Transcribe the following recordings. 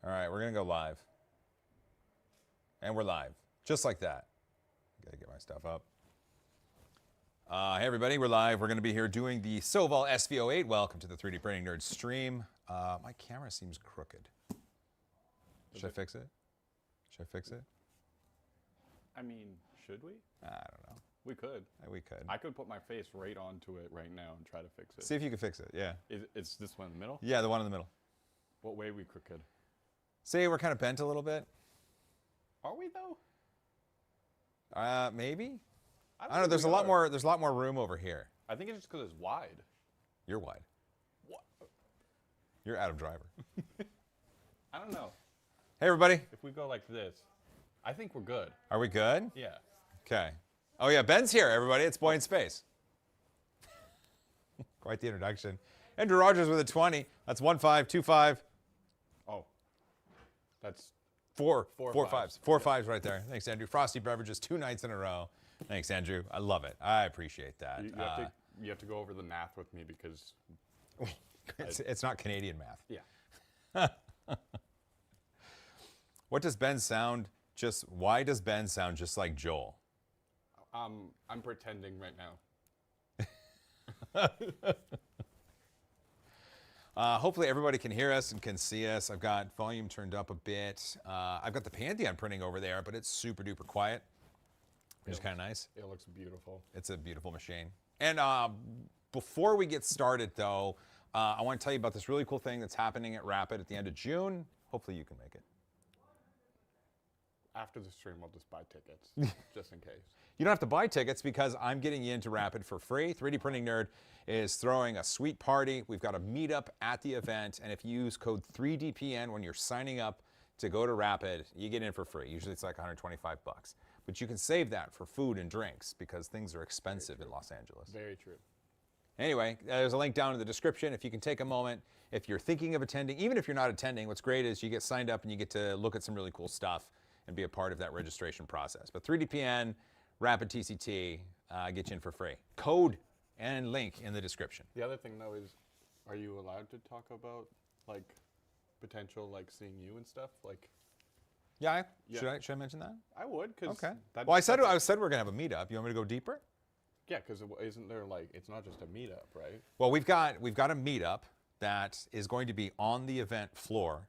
All right, we're going to go live. And we're live, just like that. Got to get my stuff up. Hey, everybody, we're live. We're going to be here doing the SOVOL SV08. Welcome to the 3D Printing Nerds stream. My camera seems crooked. Should I fix it? Should I fix it? I mean, should we? I don't know. We could. We could. I could put my face right onto it right now and try to fix it. See if you can fix it, yeah. It's this one in the middle? Yeah, the one in the middle. What way are we crooked? See, we're kind of bent a little bit. Are we, though? Maybe? I don't know, there's a lot more room over here. I think it's just because it's wide. You're wide. What? You're Adam Driver. I don't know. Hey, everybody. If we go like this, I think we're good. Are we good? Yeah. Okay. Oh, yeah, Ben's here, everybody. It's Boy in Space. Quite the introduction. Andrew Rogers with a 20. That's 1525. Oh. That's four fives. fives. Four fives right there. Thanks, Andrew. Frosty Beverages 2 nights in a row. Thanks, Andrew. I love it. I appreciate that. You have to go over the math with me because... it's not Canadian math. Yeah. What does Ben sound just... Why does Ben sound just like Joel? I'm pretending right now. Hopefully everybody can hear us and can see us. I've got volume turned up a bit. I've got the Pantheon printing over there, but it's super duper quiet, which is kind of nice. It looks beautiful. It's a beautiful machine. And before we get started, though, I want to tell you about this really cool thing that's happening at Rapid at the end of June. Hopefully you can make it. After the stream, I'll just buy tickets, just in case. You don't have to buy tickets because I'm getting you into Rapid for free. 3D Printing Nerd is throwing a sweet party. We've got a meetup at the event, and if you use code 3DPN when you're signing up to go to Rapid, you get in for free. Usually it's like 125 bucks. But you can save that for food and drinks because things are expensive in Los Angeles. Very true. Anyway, there's a link down in the description. If you can take a moment, if you're thinking of attending, even if you're not attending, what's great is you get signed up and you get to look at some really cool stuff and be a part of that registration process. But 3DPN, Rapid TCT, get you in for free. Code and link in the description. The other thing, though, is are you allowed to talk about, like, potential, like, seeing you and stuff? Like, yeah. Should I mention that? I would, because... Okay. Well, I said we're going to have a meetup. You want me to go deeper? Yeah, because isn't there, like, it's not just a meetup, right? Well, we've got a meetup that is going to be on the event floor.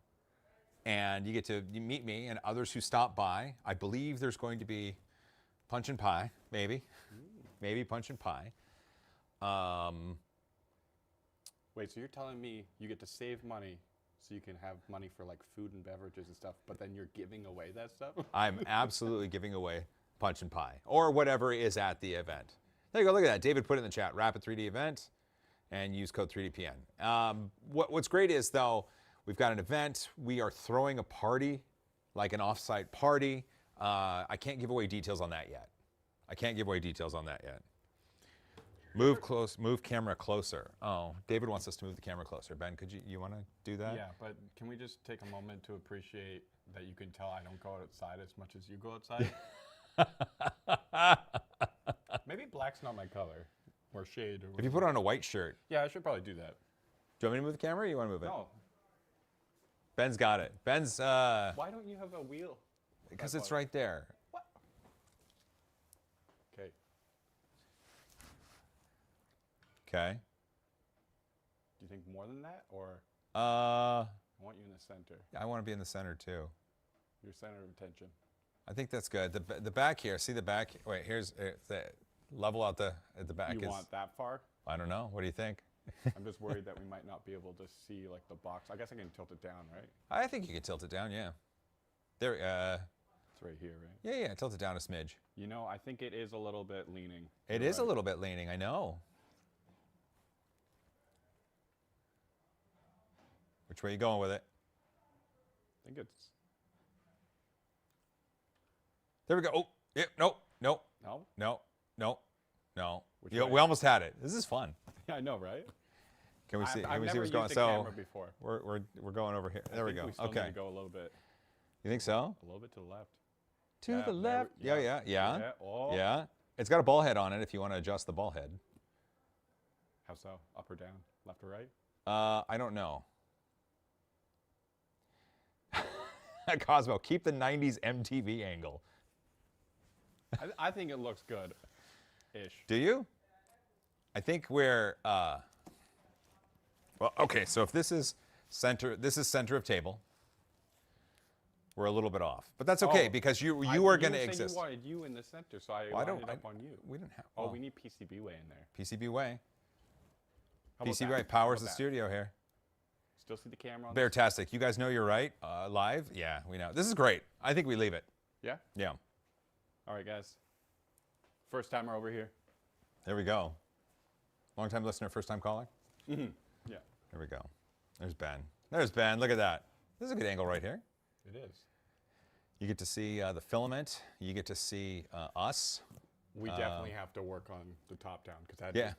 And you get to meet me and others who stop by. I believe there's going to be punch and pie, maybe. Maybe punch and pie. Wait, so you're telling me you get to save money so you can have money for like food and beverages and stuff, but then you're giving away that stuff? I'm absolutely giving away punch and pie or whatever is at the event. There you go, look at that. David put it in the chat, Rapid 3D event, and use code 3DPN. What's great is, though, we've got an event. We are throwing a party, like an off-site party. I can't give away details on that yet. Move camera closer. Oh, David wants us to move the camera closer. Ben, could you want to do that? Yeah, but can we just take a moment to appreciate that you can tell I don't go outside as much as you go outside? Maybe black's not my color, or shade. Or if you put on a white shirt. Yeah, I should probably do that. Do you want me to move the camera or you want to move it? No. Ben's got it. Ben's... Why don't you have a wheel? Because it's right there. What? Okay. Okay. Do you think more than that, or? I want you in the center. I want to be in the center, too. Your center of attention. I think that's good. The back here. See the back? Wait, here's the level out at the back. You want that far? I don't know. What do you think? I'm just worried that we might not be able to see like the box. I guess I can tilt it down, right? I think you can tilt it down, yeah. There, it's right here, right? Yeah, tilt it down a smidge. You know, I think it is a little bit leaning. It is a little bit leaning, I know. Which way are you going with it? I think it's... There we go. Oh, yeah, no. We almost had it. This is fun. Yeah, I know, right? Can we see? I've Can we see never what's going? used a So camera before. we're going over here. There we go. We still Okay. need to go a little bit. You think so? A little bit to the left. To the left. Yeah. Oh. Yeah. It's got a ball head on it if you want to adjust the ball head. How so? Up or down? Left or right? I don't know. Cosmo, keep the 90s MTV angle. I think it looks good-ish. Do you? I think we're, well, okay, so if this is center of table. We're a little bit off, but that's okay because you are going to exist. You wanted you in the center, so I lined it up on you. We didn't have. Oh, we need PCBWay in there. PCBWay. How about PCBWay that? powers the studio here. Still see the camera on Beartastic. You guys know you're right. Live? Yeah, we know. This is great. I think we leave it. Yeah? Yeah. All right, guys. First timer over here. There we go. Long time listener, first time caller? Mm-hmm. Yeah. There we go. There's Ben. There's Ben. Look at that. This is a good angle right here. It is. You get to see the filament. You get to see us. We definitely have to work on the top down because I had to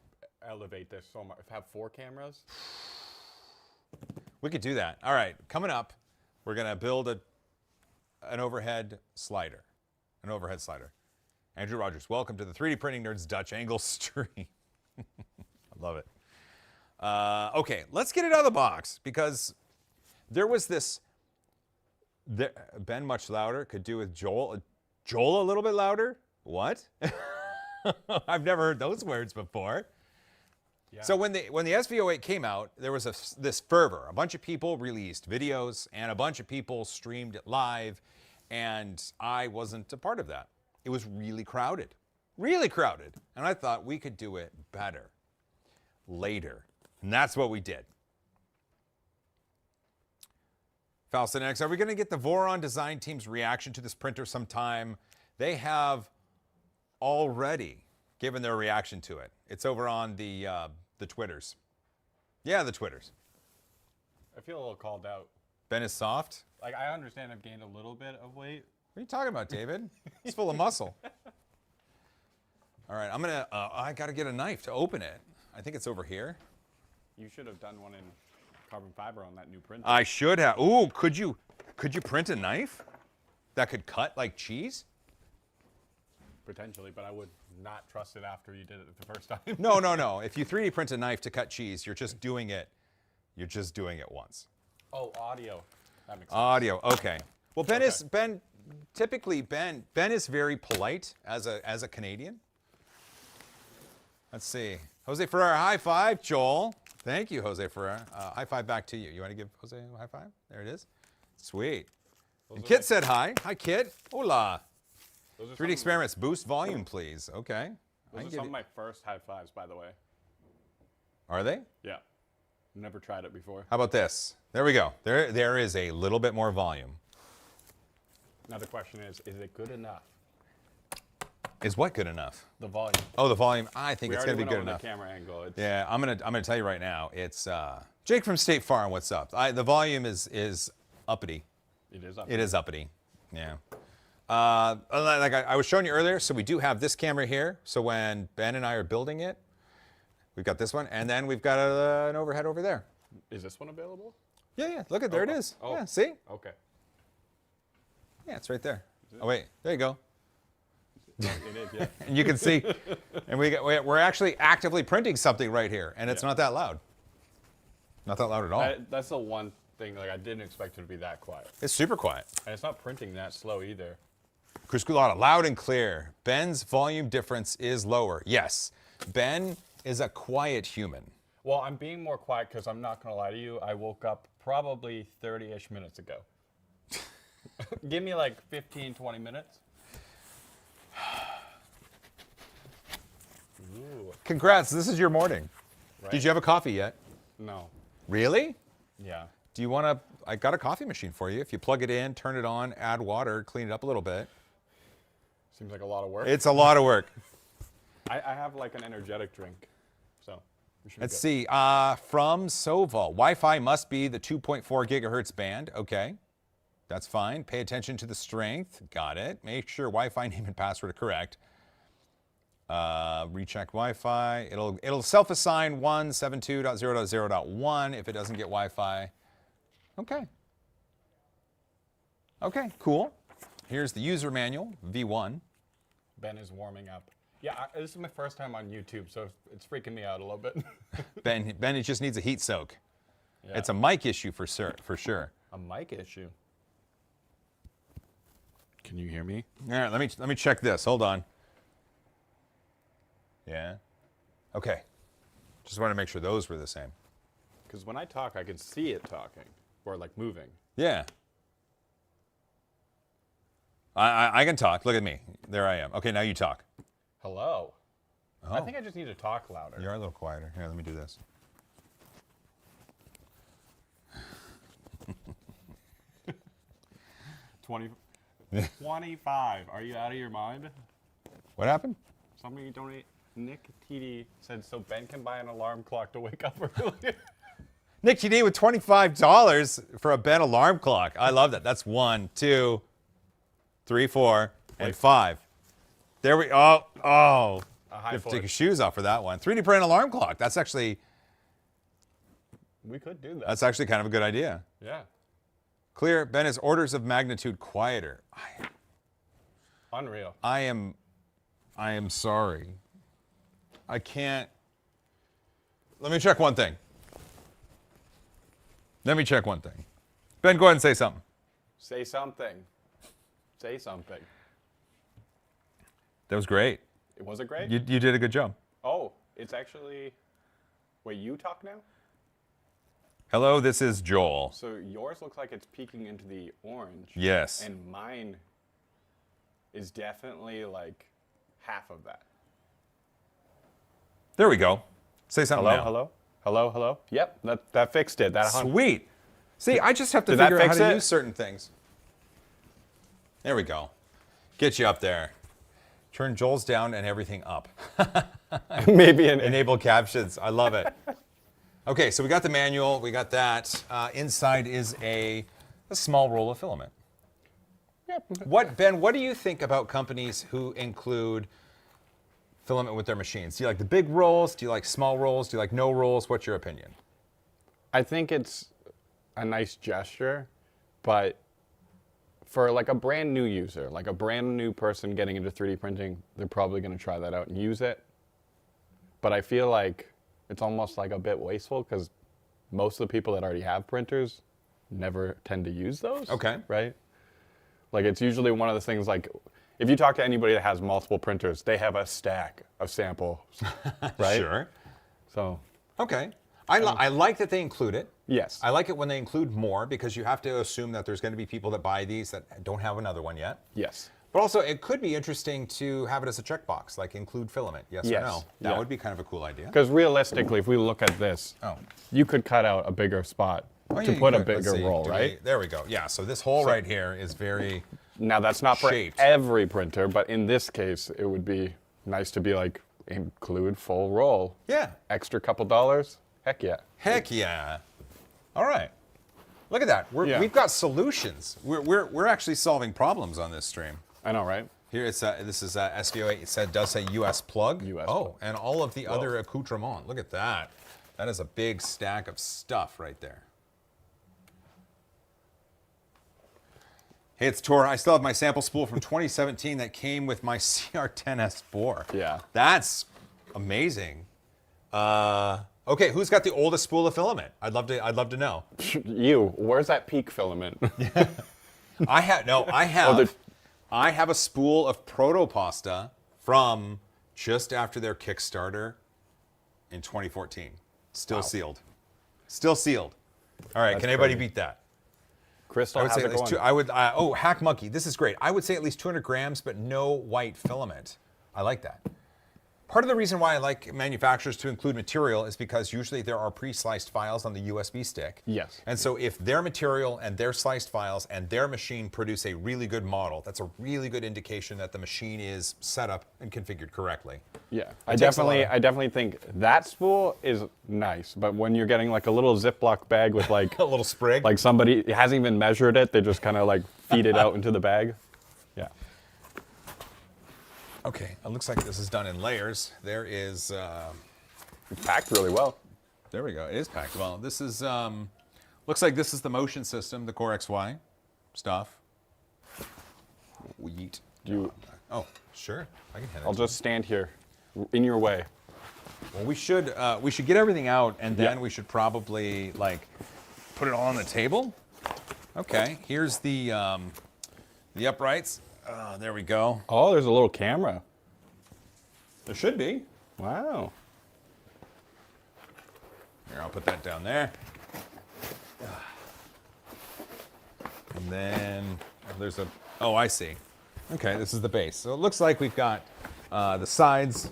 elevate this so much. If I have 4 cameras. We could do that. All right, coming up, we're going to build an overhead slider. An overhead slider. Andrew Rogers, welcome to the 3D Printing Nerds Dutch Angle stream. I love it. Okay, let's get it out of the box because there was this... Ben much louder could do with Joel. Joel a little bit louder? What? I've never heard those words before. Yeah. So when the SV08 came out, there was this fervor. A bunch of people released videos and a bunch of people streamed it live, and I wasn't a part of that. It was really crowded. Really crowded. And I thought we could do it better later. And that's what we did. Falcon X, are we going to get the Voron design team's reaction to this printer sometime? They have already given their reaction to it. It's over on the Twitters. Yeah, the Twitters. I feel a little called out. Ben is soft? Like, I understand I've gained a little bit of weight. What are you talking about, David? He's full of muscle. All right, I'm going to, I got to get a knife to open it. I think it's over here. You should have done one in carbon fiber on that new printer. I should have. Ooh, could you print a knife that could cut like cheese? Potentially, but I would not trust it after you did it the first time. No. If you 3D print a knife to cut cheese, you're just doing it once. Oh, audio. That makes sense. Audio. Okay. Well, typically Ben is very polite as a Canadian. Let's see. Jose Ferrara, high five, Joel. Thank you, Jose Ferrara. High five back to you. You want to give Jose a high five? There it is. Sweet. And Kit said hi. Hi, Kit. Hola. 3D experiments. Boost volume, please. Okay. Those are some of my first high fives, by the way. Are they? Yeah. Never tried it before. How about this? There we go. There is a little bit more volume. Now the question is it good enough? Is what good enough? The volume. Oh, the volume. I think it's going to be good enough. The camera angle. Yeah, I'm gonna tell you right now. It's Jake from State Farm. What's up? The volume is uppity. It is uppity. It is uppity. Yeah. Like I was showing you earlier, so we do have this camera here. So when Ben and I are building it, we've got this one, and then we've got an overhead over there. Is this one available? Yeah. Look at there. It is. Oh. Yeah. See? Okay. Yeah, it's right there. Oh wait, there you go. It is, yeah. And you can see, and we're actually actively printing something right here, and it's not that loud. Not that loud at all. That's the one thing, like I didn't expect it to be that quiet. It's super quiet. And it's not printing that slow either. Chris Gulata, loud and clear. Ben's volume difference is lower. Yes, Ben is a quiet human. Well, I'm being more quiet because I'm not going to lie to you. I woke up probably 30-ish minutes ago. Give me like 15, 20 minutes. Ooh. Congrats, this is your morning. Right. Did you have a coffee yet? No. Really? Yeah. Do you want to, I got a coffee machine for you. If you plug it in, turn it on, add water, clean it up a little bit. Seems like a lot of work. It's a lot of work. I have like an energetic drink, so we should Let's see, from SOVOL, Wi-Fi must be the 2.4 gigahertz band. Okay, that's fine. Pay attention to the strength. Got it. Make sure Wi-Fi name and password are correct. Recheck Wi-Fi. It'll self-assign 172.0.0.1 if it doesn't get Wi-Fi. Okay. Okay, cool. Here's the user manual, V1. Ben is warming up. Yeah, this is my first time on YouTube, so it's freaking me out a little bit. Ben, it just needs a heat soak. Yeah. It's a mic issue for sure. A mic issue? Can you hear me? All right, let me check this. Hold on. Yeah. Okay. Just want to make sure those were the same. Because when I talk, I can see it talking or like moving. Yeah. I can talk. Look at me. There I am. Okay, now you talk. Hello. Oh. I think I just need to talk louder. You are a little quieter. Here, let me do this. 25. Are you out of your mind? What happened? Somebody donate. Nick TD said so Ben can buy an alarm clock to wake up early. Nick TD with $25 for a Ben alarm clock. I love that. That's 1, 2, 3, 4, and 5. There we oh. You have to take your shoes off for that one. 3D print alarm clock. That's actually We could do that. that's actually kind of a good idea. Yeah. Clear. Ben is orders of magnitude quieter. Unreal. I am sorry. I can't. Let me check one thing. Ben, go ahead and say something. Say something. Say something. That was great. Was it great? You did a good job. Oh, it's actually. Wait, you talk now? Hello, this is Joel. So yours looks like it's peeking into the orange. Yes. And mine is definitely like half of that. There we go. Say something Hello, now. hello, hello, hello. Yep, that fixed it. That Sweet. See, I just have to Did that figure out how fix to it? use certain things. There we go. Get you up there. Turn Joel's down and everything up. maybe an Enable captions. I love it. Okay, so we got the manual. We got that. Inside is a small roll of filament. Yep. Ben, what do you think about companies who include filament with their machines? Do you like the big rolls? Do you like small rolls? Do you like no rolls? What's your opinion? I think it's a nice gesture, but for like a brand new user, like a brand new person getting into 3D printing, they're probably going to try that out and use it. But I feel like it's almost like a bit wasteful because most of the people that already have printers never tend to use those. Okay. Right? Like it's usually one of the things like if you talk to anybody that has multiple printers, they have a stack of samples, right? Sure. So, Okay. I like that they include it. yes. I like it when they include more because you have to assume that there's going to be people that buy these that don't have another one yet. Yes. But also, it could be interesting to have it as a checkbox, like include filament, yes Yes. or no. That Yeah. would be kind of a cool idea. Because realistically, if we look at this, Oh. you could cut out a bigger spot Oh, yeah, to you put a could. Let's bigger see. roll, Do right? there we go. Yeah, so this hole right here is very... Now, that's not for Shaped. every printer, but in this case, it would be nice to be like, include full roll. Yeah. Extra couple dollars? Heck yeah. Heck yeah. All right. Look at that. Yeah. We've got solutions. We're actually solving problems on this stream. I know, right? Here it's this is SVO8. It does say US plug. US oh, plug. and all of the other accoutrements. Look at that. That is a big stack of stuff right there. Hey, it's Tor. I still have my sample spool from 2017 that came with my CR10S4. Yeah. That's amazing. Okay, who's got the oldest spool of filament? I'd love to know. You, where's that peak filament? I have I have a spool of protopasta from just after their Kickstarter in 2014. Still sealed. Still sealed. All right, That's can anybody crazy. beat that? Crystal, I would how's say it at least going? oh, Hack Monkey, this is great. I would say at least 200 grams, but no white filament. I like that. Part of the reason why I like manufacturers to include material is because usually there are pre-sliced files on the USB stick. Yes. And so if their material and their sliced files and their machine produce a really good model, that's a really good indication that the machine is set up and configured correctly. Yeah, It takes a lot of- I definitely think that spool is nice, but when you're getting like a little Ziploc bag with like A little sprig. like somebody hasn't even measured it, they just kind of like feed it out into the bag. Yeah. Okay, it looks like this is done in layers. There is, It's packed really well. there we go. It is packed well. This is, looks like this is the motion system, the Core XY stuff. Yeet. Oh, sure. I can hit it. I'll just stand here in your way. Well, we should get everything out, and then Yeah. we should probably like put it all on the table. Okay, here's the uprights. There we go. Oh, there's a little camera. There should be. Wow. Here, I'll put that down there. And then there's a, oh, I see. Okay, this is the base. So it looks like we've got the sides.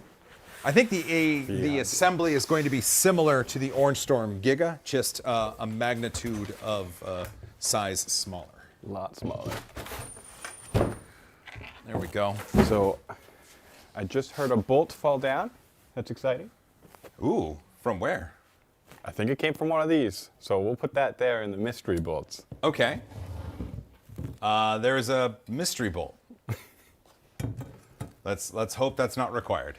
I think the assembly is going to be similar to the Orange Storm Giga, just a magnitude of size smaller. A lot smaller. There we go. So I just heard a bolt fall down. That's exciting. Ooh, from where? I think it came from one of these. So we'll put that there in the mystery bolts. Okay. There is a mystery bolt. Let's hope that's not required.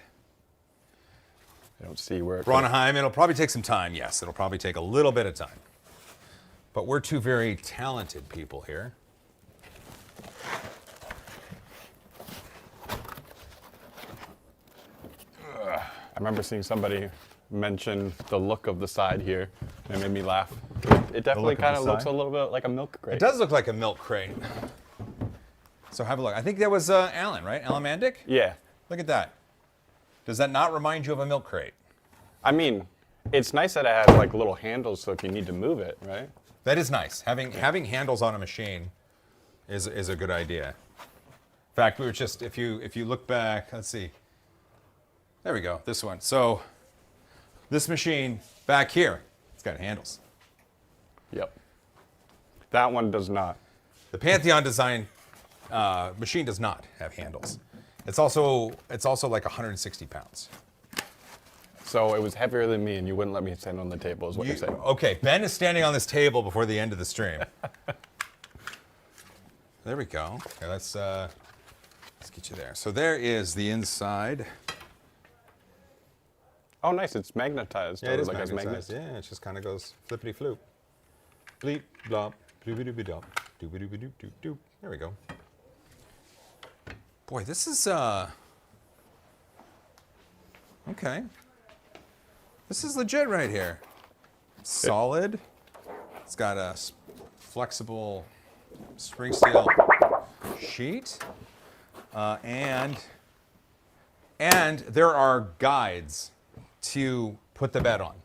I don't see where it Ronheim, it'll probably take some time. Yes, it'll probably take a little bit of time. But we're two very talented people here. I remember seeing somebody mention the look of the side here, and it made me laugh. It definitely kind of looks a little bit like a milk crate. It does look like a milk crate. So have a look. I think that was Alan, right? Alan Mandic? Yeah. Look at that. Does that not remind you of a milk crate? I mean, it's nice that it has like little handles, so if you need to move it, right? That is nice. Having handles on a machine is a good idea. In fact, we were just, if you look back, let's see. There we go, this one. So this machine back here, it's got handles. Yep. That one does not. The Pantheon design machine does not have handles. It's also like 160 pounds. So it was heavier than me, and you wouldn't let me stand on the table, is what you're saying. Okay, Ben is standing on this table before the end of the stream. There we go. Okay, let's get you there. So there is the inside. Oh, nice. It's magnetized. Yeah, it is like magnetized. Yeah, it just kind of goes flippity floop. Bleep, blop, doobie doobie dop, doobie doobie doop doop doop. There we go. Boy, this is okay. This is legit right here. Solid. It's got a flexible spring steel sheet, and there are guides to put the bed on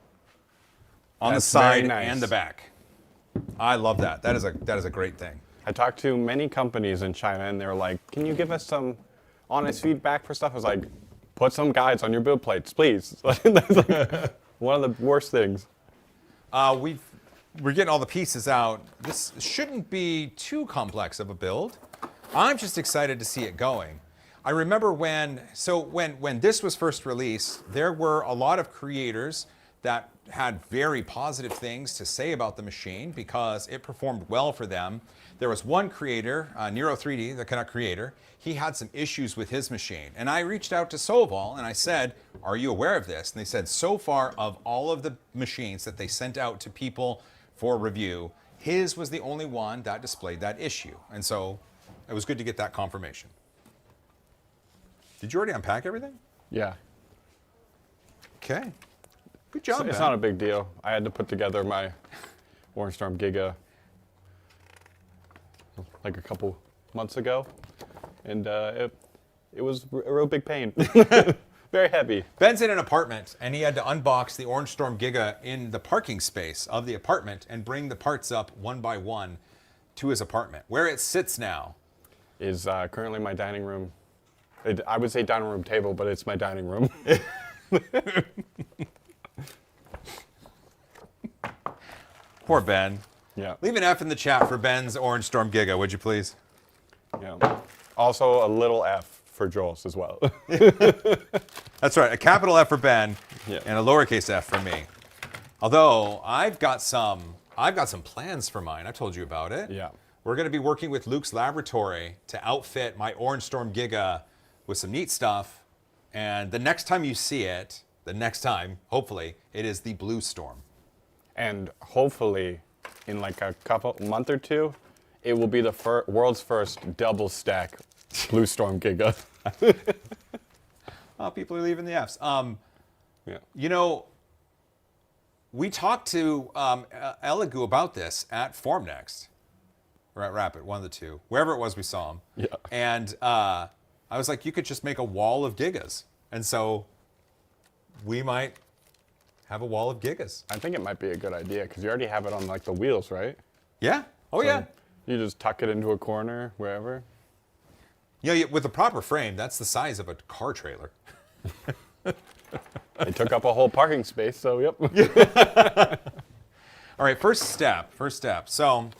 the That's side very nice. and the back. I love that. That is a great thing. I talked to many companies in China, and they were like, can you give us some honest feedback for stuff? I was like, put some guides on your build plates, please. That's like one of the worst things. We're getting all the pieces out. This shouldn't be too complex of a build. I'm just excited to see it going. I remember when this was first released, there were a lot of creators that had very positive things to say about the machine because it performed well for them. There was one creator, Nero3D, the Canuck creator. He had some issues with his machine. And I reached out to SOVOL and I said, are you aware of this? And they said, so far of all of the machines that they sent out to people for review, his was the only one that displayed that issue. And so it was good to get that confirmation. Did you already unpack everything? Yeah. Okay. Good job, It's man. not a big deal. I had to put together my Orange Storm Giga like a couple months ago, and it was a real big pain. Very heavy. Ben's in an apartment, and he had to unbox the Orange Storm Giga in the parking space of the apartment and bring the parts up one by one to his apartment. Where it sits now Is currently my dining room. I would say dining room table, but it's my dining room. Poor Ben. Yeah. Leave an F in the chat for Ben's Orange Storm Giga, would you please? Yeah. Also a little F for Joel's as well. That's right, a capital F for Ben Yeah. and a lowercase f for me. Although I've got some plans for mine. I told you about it. Yeah. We're going to be working with Luke's laboratory to outfit my Orange Storm Giga with some neat stuff. And the next time you see it, hopefully, it is the Blue Storm. And hopefully, in like a month or two, it will be the world's first double stack Blue Storm Giga. Oh, people are leaving the Fs. Yeah. You know, we talked to Elegoo about this at FormNext. or at Rapid, one of the two. Wherever it was, we saw them. Yeah. And I was like, you could just make a wall of Gigas. And so we might have a wall of Gigas. I think it might be a good idea because you already have it on like the wheels, right? Yeah. Oh, So yeah. You just tuck it into a corner, wherever. Yeah, with the proper frame, that's the size of a car trailer. They took up a whole parking space, so yep. All right, first step. So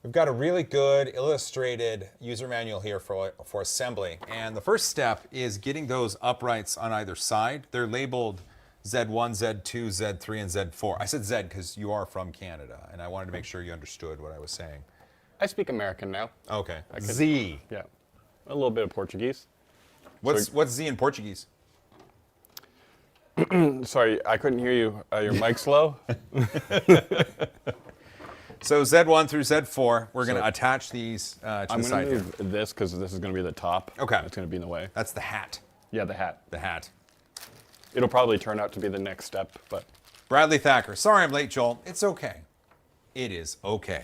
we've got a really good illustrated user manual here for assembly. And the first step is getting those uprights on either side. They're labeled Z1, Z2, Z3, and Z4. I said Z because you are from Canada, and I wanted to make sure you understood what I was saying. I speak American now. Okay. Z. Yeah. A little bit of Portuguese. What's Z in Portuguese? Sorry, I couldn't hear you. Your mic's low. So Z1 through Z4, we're going to attach these to I'm the side going to here. move this because this is going to be the top. Okay. It's going to be in the way. That's the hat. Yeah, the hat. The hat. It'll probably turn out to be the next step, but Bradley Thacker. Sorry I'm late, Joel. It's okay. It is okay.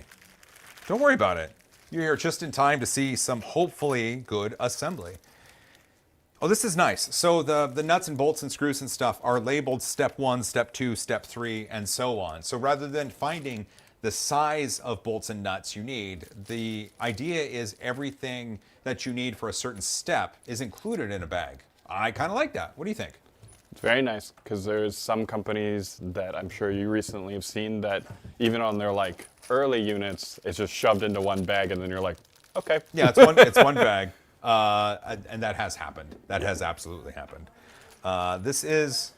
Don't worry about it. You're here just in time to see some hopefully good assembly. Oh, this is nice. So the nuts and bolts and screws and stuff are labeled step 1, step 2, step 3, and so on. So rather than finding the size of bolts and nuts you need, the idea is everything that you need for a certain step is included in a bag. I kind of like that. What do you think? it's very nice because there's some companies that I'm sure you recently have seen that even on their like early units, it's just shoved into one bag and then you're like, okay. Yeah, it's one bag. And that has happened. That has absolutely happened. This is...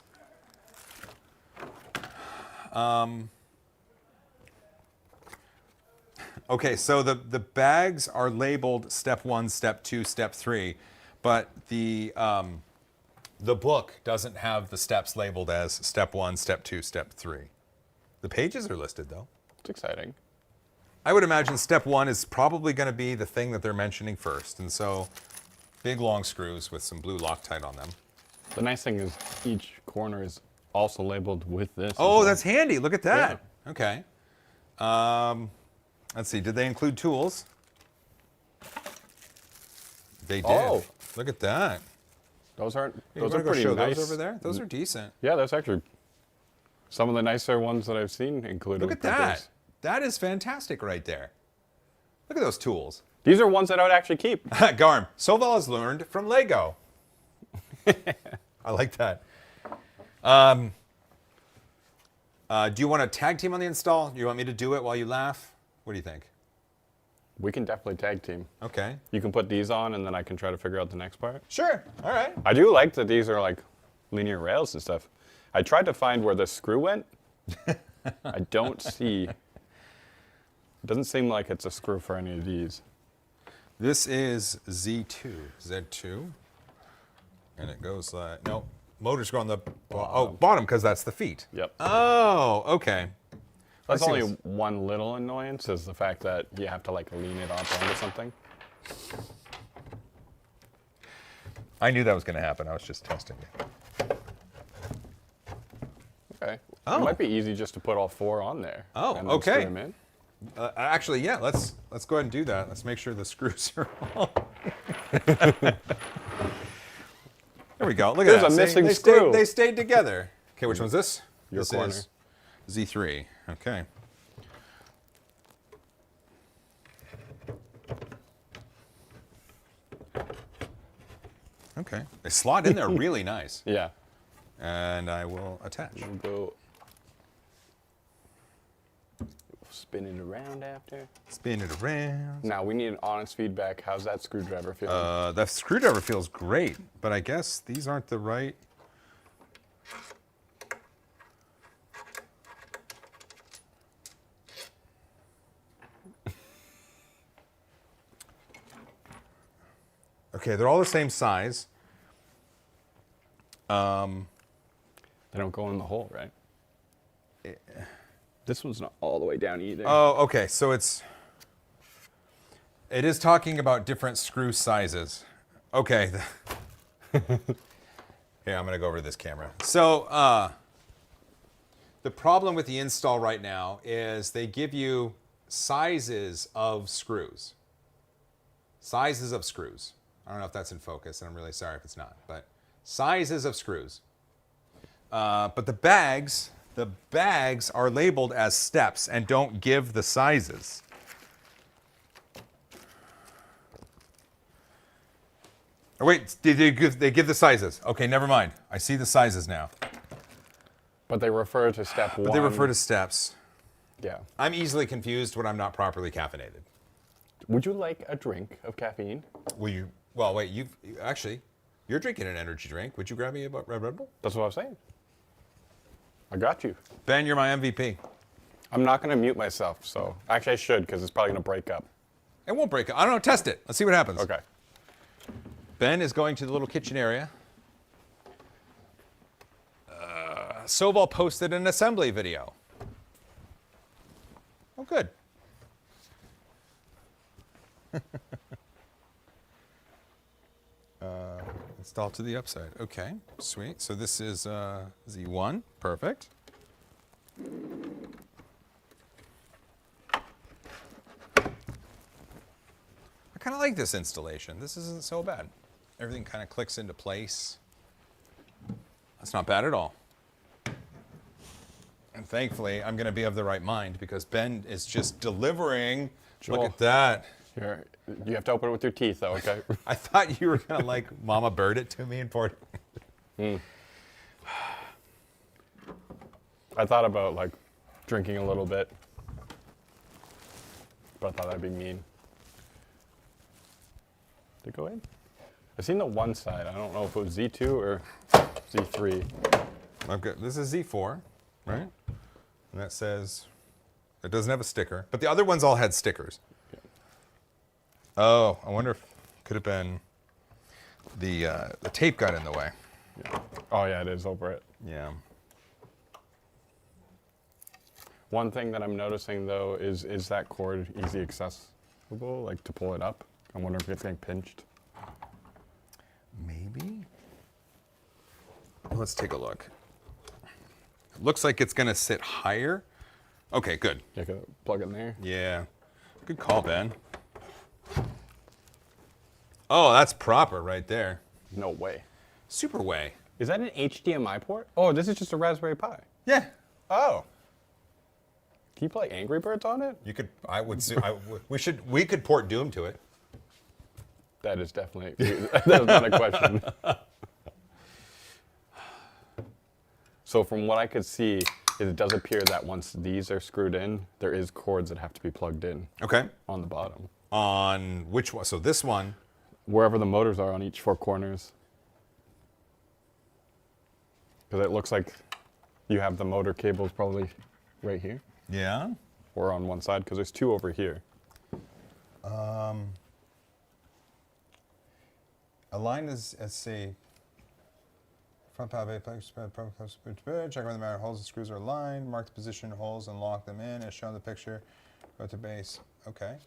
okay, so the bags are labeled step 1, step 2, step 3, but the book doesn't have the steps labeled as step 1, step 2, step 3. The pages are listed, though. It's exciting. I would imagine step 1 is probably going to be the thing that they're mentioning first. And so big long screws with some blue Loctite on them. The nice thing is each corner is also labeled with this. as Oh, well. that's handy. Look at that. Okay. Let's see. Did they include tools? They did. Oh. Look at that. Those aren't. Hey, Those you are wanna go pretty show nice. those over there? Those are decent. Yeah, that's actually some of the nicer ones that I've seen included. Look at with that. those. That is fantastic right there. Look at those tools. These are ones that I would actually keep. Garm, SOVOL has learned from Lego. I like that. Do you want to tag team on the install? Do you want me to do it while you laugh? What do you think? We can definitely tag team. Okay. You can put these on and then I can try to figure out the next part. Sure. All right. I do like that these are like linear rails and stuff. I tried to find where the screw went. I don't see. It doesn't seem like it's a screw for any of these. This is Z2. And it goes like, no, motors go on the bottom because that's the feet. Yep. Oh, okay. That's I see only what's- one little annoyance is the fact that you have to like lean it up onto something. I knew that was going to happen. I was just testing it. Okay. Oh. It might be easy just to put all four on there. Oh, and then okay. Screw them in. Actually, yeah, let's go ahead and do that. Let's make sure the screws are all. There we go. Look at There's that. a See? missing they screw. They stayed together. Okay, which one's this? Your this corner. is Z3. Okay. Okay. They slot in there really nice. Yeah. And I will attach. We'll go spin it around after. Spin it around. Now we need an honest feedback. How's that screwdriver feeling? The screwdriver feels great, but I guess these aren't the right. Okay, they're all the same size. They don't go in the hole, right? This one's not all the way down either. Oh, okay, so it is talking about different screw sizes. Okay. Here, I'm gonna go over to this camera. So, the problem with the install right now is they give you sizes of screws. Sizes of screws. I don't know if that's in focus, and I'm really sorry if it's not, but sizes of screws. But the bags are labeled as steps and don't give the sizes. Oh, wait, they give the sizes. Okay, never mind. I see the sizes now. But they refer to step 1. But they refer to steps. Yeah. I'm easily confused when I'm not properly caffeinated. Would you like a drink of caffeine? Will you? Well, wait. You're drinking an energy drink. Would you grab me a Red Bull? That's what I was saying. I got you. Ben, you're my MVP. I'm not going to mute myself, so actually I should because it's probably going to break up. It won't break up. I don't know. Test it. Let's see what happens. Okay. Ben is going to the little kitchen area. SOVOL posted an assembly video. Oh, good. Install to the upside. Okay, sweet. So this is Z1. Perfect. I kind of like this installation. This isn't so bad. Everything kind of clicks into place. That's not bad at all. And thankfully, I'm going to be of the right mind because Ben is just delivering. Joel. Look at that. You have to open it with your teeth, though, okay? I thought you were going to like Mama Bird it to me and pour it. I thought about like drinking a little bit, but I thought that'd be mean. Did it go in? I seen the one side. I don't know if it was Z2 or Z3. This is Z4, right? And that says, it doesn't have a sticker, but the other ones all had stickers. Yeah. Oh, I wonder if it could have been the tape got in the way. Yeah. Oh yeah, it is over it. Yeah. One thing that I'm noticing though is that cord easy accessible, like to pull it up? I'm wondering if it's getting pinched. Maybe. Let's take a look. It looks like it's going to sit higher. Okay, good. You can plug it in there. Yeah. Good call, Ben. Oh, that's proper right there. No way. SuperWay. Is that an HDMI port? Oh, this is just a Raspberry Pi. Yeah. Oh. Can you play Angry Birds on it? You could. We could port Doom to it. That is definitely. That's not a question. So from what I could see, it does appear that once these are screwed in, there is cords that have to be plugged in. Okay. On the bottom. On which one? So this one. Wherever the motors are on each 4 corners. Because it looks like you have the motor cables probably right here. Yeah. Or on one side, because there's 2 over here. Align as say. Front power plug spread check whether the matter holes and screws are aligned. Mark the position of holes and lock them in as shown in the picture. Go to base. Okay.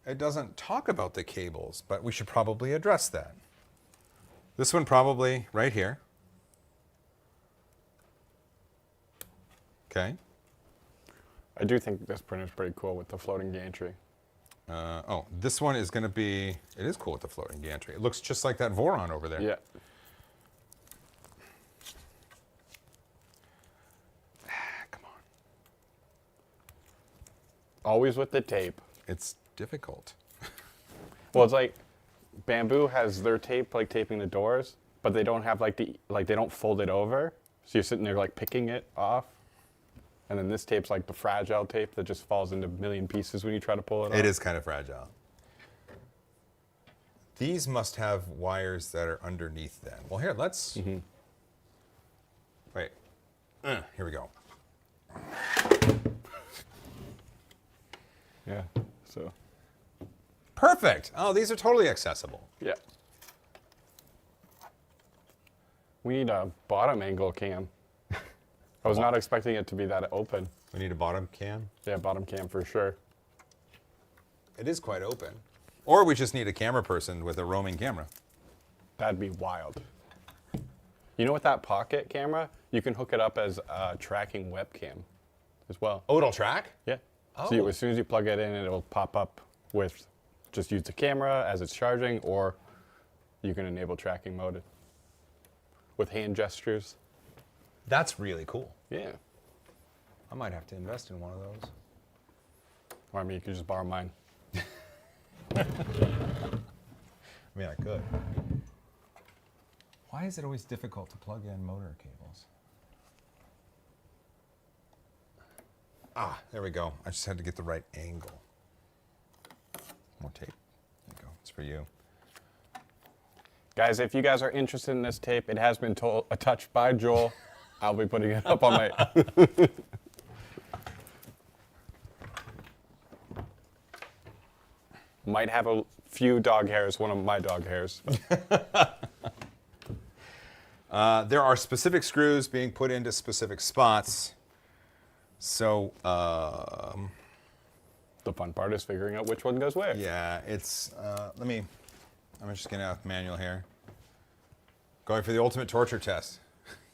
It doesn't talk about the cables, but we should probably address that. This one probably right here. Okay. I do think this printer is pretty cool with the floating gantry. Oh, this one is going to be, it is cool with the floating gantry. It looks just like that Voron over there. Yeah. Come on. Always with the tape. It's difficult. Well, it's like Bamboo has their tape, like taping the doors, but they don't have like they don't fold it over. So you're sitting there like picking it off. And then this tape's like the fragile tape that just falls into a million pieces when you try to pull it off. It is kind of fragile. These must have wires that are underneath then. Well, here, let's... Wait. Here we go. Yeah, so. Perfect. Oh, these are totally accessible. Yeah. We need a bottom angle cam. I was not expecting it to be that open. We need a bottom cam. Yeah, bottom cam for sure. It is quite open. Or we just need a camera person with a roaming camera. That'd be wild. You know, with that pocket camera, You can hook it up as a tracking webcam as well. Oh, it'll track? Yeah. Oh. So as soon as you plug it in, it'll pop up with just use the camera as it's charging, or you can enable tracking mode with hand gestures. That's really cool. Yeah. I might have to invest in one of those. Or I mean, you can just borrow mine. I mean, I could. Why is it always difficult to plug in motor cables? Ah, there we go. I just had to get the right angle. More tape. There you go. It's for you. Guys, if you guys are interested in this tape, it has been touched by Joel. I'll be putting it up on my... Might have a few dog hairs, one of my dog hairs. There are specific screws being put into specific spots. So, The fun part is figuring out which one goes where. yeah, it's, I'm just getting out manual here. Going for the ultimate torture test.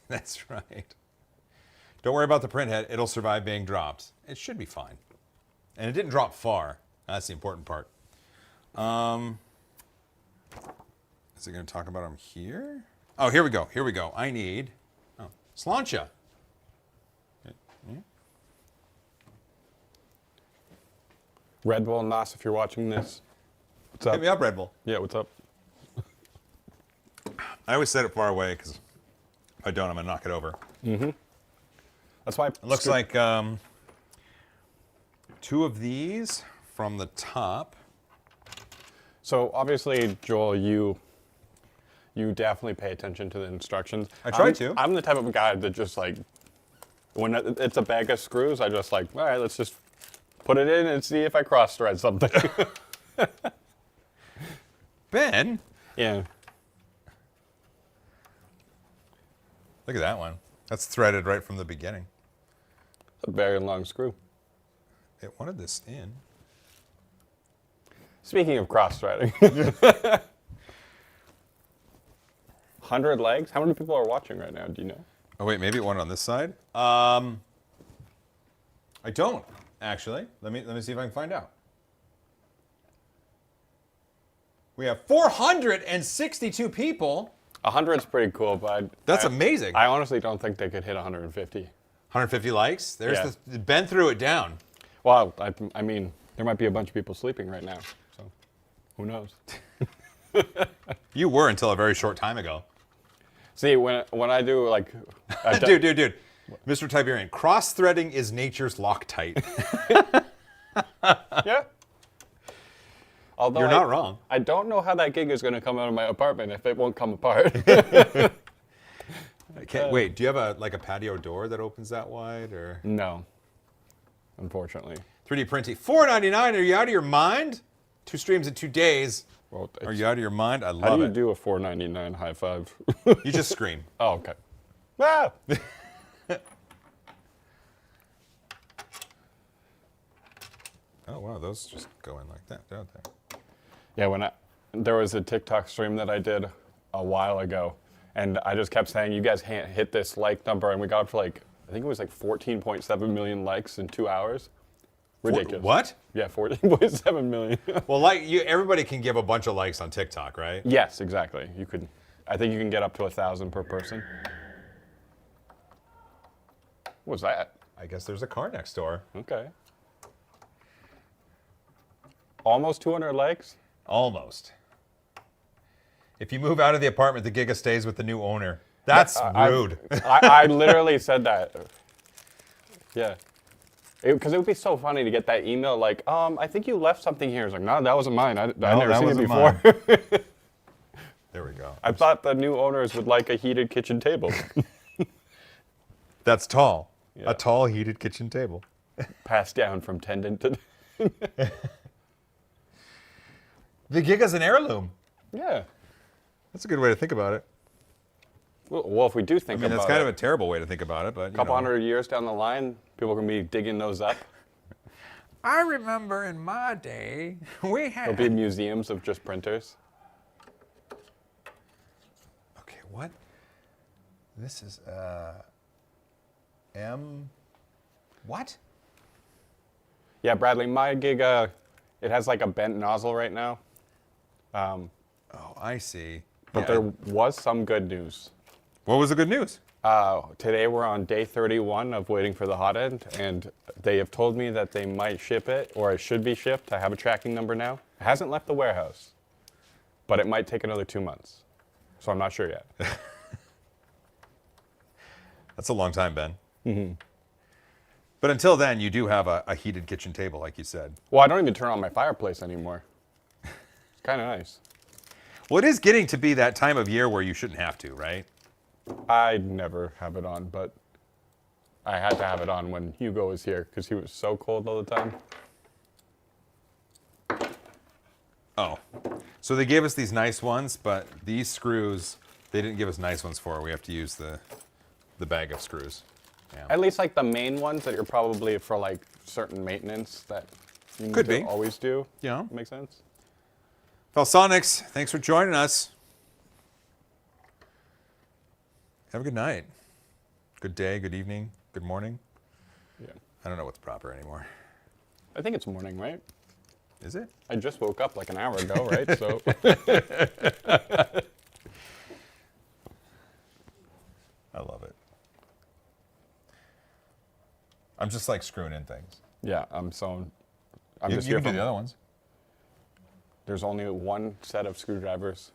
That's right. Don't worry about the print head. It'll survive being dropped. It should be fine. And it didn't drop far. That's the important part. Is it going to talk about them here? Oh, here we go. Here we go. I need Slancha. Red Bull, Nas, if you're watching this, what's up? Hit me up, Red Bull. Yeah, what's up? I always set it far away because if I don't, I'm going to knock it over. That's why It looks like 2 of these from the top. So obviously, Joel, you definitely pay attention to the instructions. I try to. I'm the type of guy that just like, when it's a bag of screws, I just like, all right, let's just put it in and see if I cross-thread something. Ben, Yeah. look at that one. That's threaded right from the beginning. A very long screw. It wanted this in. Speaking of cross-threading. 100 legs? How many people are watching right now? Do you know? Oh wait, maybe it went on this side. I don't actually. Let me see if I can find out. We have 462 people. 100's pretty cool, but That's amazing. I honestly don't think they could hit 150. 150 likes. There's Yeah. Ben threw it down. Well, I mean, there might be a bunch of people sleeping right now, so who knows? You were until a very short time ago. See, when I do like, Dude. Mr. Tiberian, cross-threading is nature's Loctite. yeah. Although You're not wrong. I don't know how that gig is going to come out of my apartment if it won't come apart. Okay, wait, do you have a patio door that opens that wide, or No, unfortunately. 3D printing? $4.99. Are you out of your mind? 2 streams in 2 days. Well, Are you out of your mind? I how love do you it. do a $4.99 high five? You just scream. Oh, okay. Ah! Oh wow, those just go in like that, don't they? Yeah, there was a TikTok stream that I did a while ago, and I just kept saying, you guys can't hit this like number, and we got up to like, I think it was like 14.7 million likes in 2 hours. Ridiculous. What? Yeah, 14.7 million. Well, everybody can give a bunch of likes on TikTok, right? Yes, exactly. I think you can get up to 1,000 per person. What was that? I guess there's a car next door. Okay. Almost 200 likes? Almost. If you move out of the apartment, the Giga stays with the new owner. That's rude. I literally said that. Yeah. Because it would be so funny to get that email like, I think you left something here. It's like, no, that wasn't mine. I've never that seen it wasn't before. There we go. I thought the new owners would like a heated kitchen table. That's tall. Yeah. A tall heated kitchen table. Passed down from tendon to... The Giga's an heirloom. Yeah. That's a good way to think about it. Well, if we do think about that's kind of a terrible way to think about it, but a couple hundred years down the line, people are going to be digging those up. I remember in my day, we had... There'll be museums of just printers. Okay, what? This is, What? Yeah, Bradley, my Giga, it has like a bent nozzle right now. Oh, I see. But Yeah. there was some good news. What was the good news? Today we're on day 31 of waiting for the hot end, and they have told me that they might ship it, or it should be shipped. I have a tracking number now. It hasn't left the warehouse, but it might take another 2 months. So I'm not sure yet. That's a long time, Ben. Mm-hmm. But until then, you do have a heated kitchen table, like you said. Well, I don't even turn on my fireplace anymore. It's kind of nice. Well, it is getting to be that time of year where you shouldn't have to, right? I never have it on, but I had to have it on when Hugo was here because he was so cold all the time. Oh. So they gave us these nice ones, but these screws, they didn't give us nice ones for. We have to use the bag of screws. Yeah. At least like the main ones that you're probably for like certain maintenance that you need Could to be. always do. Yeah. Makes sense? Falsonics, thanks for joining us. Have a good night. Good day, good evening, good morning. Yeah. I don't know what's proper anymore. I think it's morning, right? Is it? I just woke up like an hour ago, right? So I love it. I'm just like screwing in things. yeah, I'm just You here can do for the other ones. There's only one set of screwdrivers.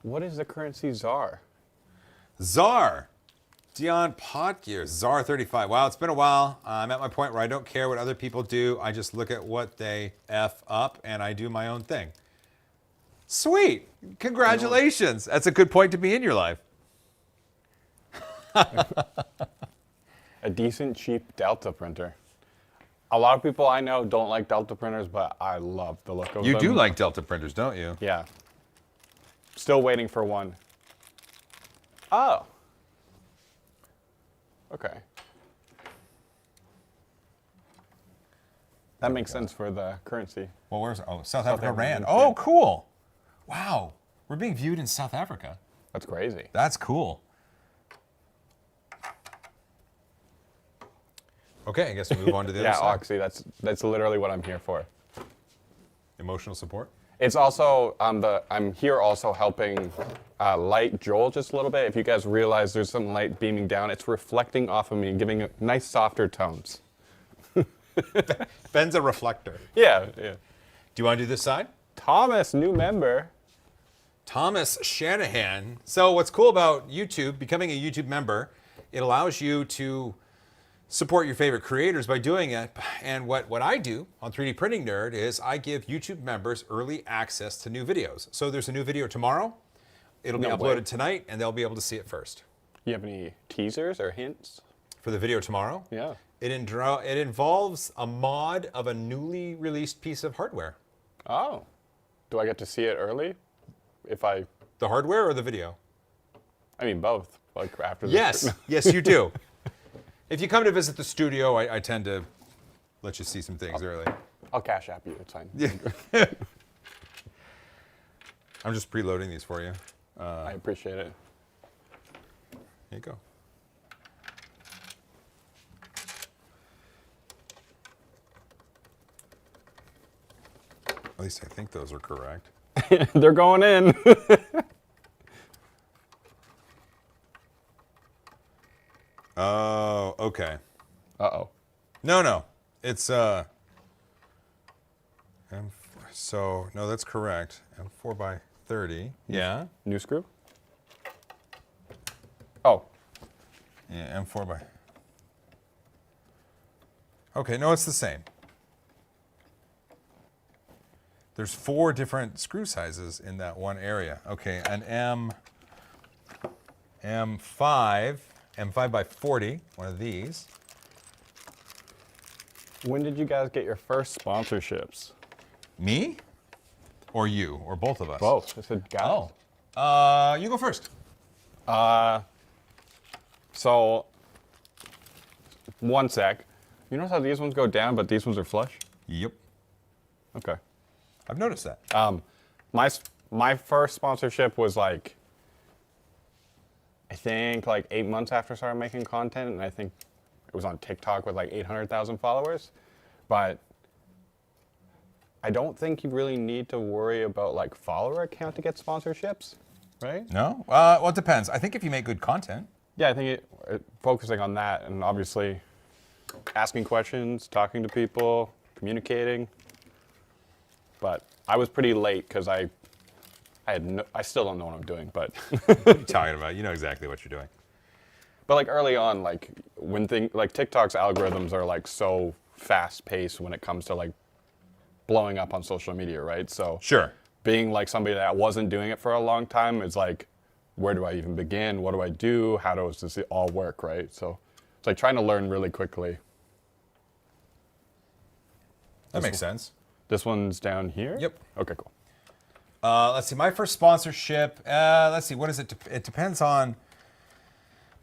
What is the currency czar? Czar. Dion Potgear, Czar 35. Wow, it's been a while. I'm at my point where I don't care what other people do. I just look at what they F up and I do my own thing. Sweet. Congratulations. That's a good point to be in your life. A decent, cheap Delta printer. A lot of people I know don't like Delta printers, but I love the look of them. You do like Delta printers, don't you? Yeah. Still waiting for one. Oh. Okay. That makes sense for the currency. Well, where's South Africa Africa Rand. Rand, Oh, yeah. cool. Wow. We're being viewed in South Africa. That's crazy. That's cool. Okay, I guess we move on to the Yeah, other side. Oxy, that's literally what I'm here for. Emotional support. It's also I'm here also helping light Joel just a little bit. If you guys realize there's some light beaming down, it's reflecting off of me and giving it nice softer tones. Ben's a reflector. Yeah. Do you want to do this side? Thomas, new member. Thomas Shanahan. So what's cool about YouTube, becoming a YouTube member, it allows you to support your favorite creators by doing it. And what I do on 3D Printing Nerd is I give YouTube members early access to new videos. So there's a new video tomorrow. It'll be No uploaded way. tonight and they'll be able to see it first. You have any teasers or hints? For the video tomorrow, Yeah. it involves a mod of a newly released piece of hardware. Oh. Do I get to see it early? The hardware or the video? I mean both. Like after the Yes, yes, you do. If you come to visit the studio, I tend to let you see some things early. I'll cash app you, it's fine. Yeah. I'm just preloading these for you. I appreciate it. Here you go. At least I think those are correct. They're going in. Oh, okay. Uh-oh. No. It's M4, so no, that's correct. M4 by 30. Yeah. New screw? Oh. Yeah, M4 by. Okay, no, it's the same. There's 4 different screw sizes in that one area. Okay, an M5 by 40, one of these. When did you guys get your first sponsorships? Me? Or you? Or both of us? Both. I said guys. Oh. You go first. So, one sec. You notice how these ones go down, but these ones are flush? Yep. Okay. I've noticed that. My first sponsorship was like I think like 8 months after I started making content, and I think it was on TikTok with like 800,000 followers. But I don't think you really need to worry about like follower count to get sponsorships, right? No? Well, it depends. I think if you make good content. Yeah, I think focusing on that and obviously asking questions, talking to people, communicating. But I was pretty late because I still don't know what I'm doing, but What are you talking about? You know exactly what you're doing. but like early on, like when like TikTok's algorithms are like so fast paced when it comes to like blowing up on social media, right? So Sure. being like somebody that wasn't doing it for a long time is like, where do I even begin? What do I do? How does this all work, right? So it's like trying to learn really quickly. That makes sense. This one's down here? Yep. Okay, cool. Let's see. My first sponsorship. Let's see. What is it? It depends on.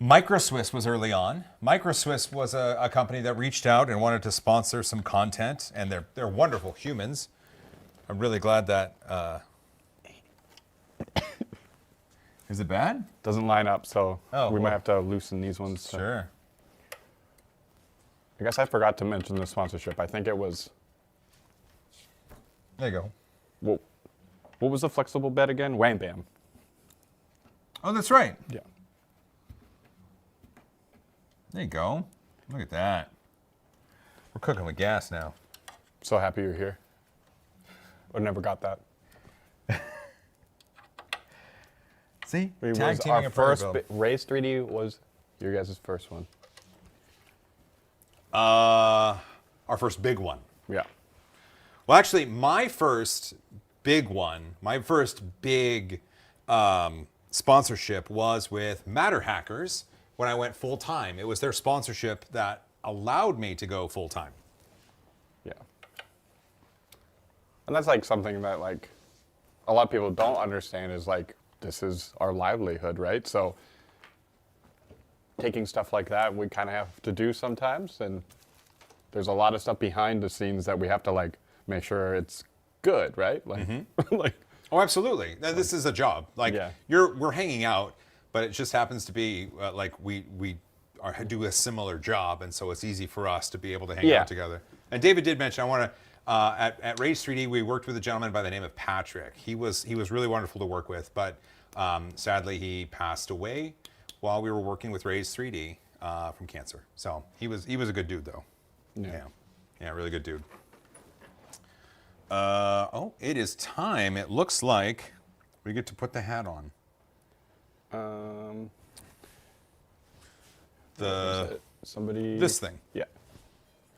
MicroSwiss was early on. MicroSwiss was a company that reached out and wanted to sponsor some content, and they're wonderful humans. I'm really glad that. Is it bad? Doesn't line up, so Oh, we well. might have to loosen these ones. So. Sure. I guess I forgot to mention the sponsorship. I think it was, There you go. what was the flexible bed again? Wham Bam. Oh, that's right. Yeah. There you go. Look at that. We're cooking with gas now. So happy you're here. I never got that. See? It Tag was teaming our a first, Prairie Raise 3D was your guys' first one. Our first big one. Yeah. Well, actually, my first big one, my first big sponsorship was with Matter Hackers when I went full time. It was their sponsorship that allowed me to go full time. Yeah. And that's like something that like a lot of people don't understand is like, this is our livelihood, right? So taking stuff like that, we kind of have to do sometimes. And there's a lot of stuff behind the scenes that we have to like make sure it's good, right? Like, like Oh, absolutely. Now, this is a job. Like Yeah. we're hanging out, but it just happens to be like we do a similar job, and so it's easy for us to be able to hang Yeah. out together. And David did mention I want to at Raise 3D we worked with a gentleman by the name of Patrick. He was really wonderful to work with, but sadly he passed away while we were working with Raise 3D from cancer. So he was a good dude though. Yeah, really good dude. Oh, it is time. It looks like we get to put the hat on. somebody. This thing. Yeah.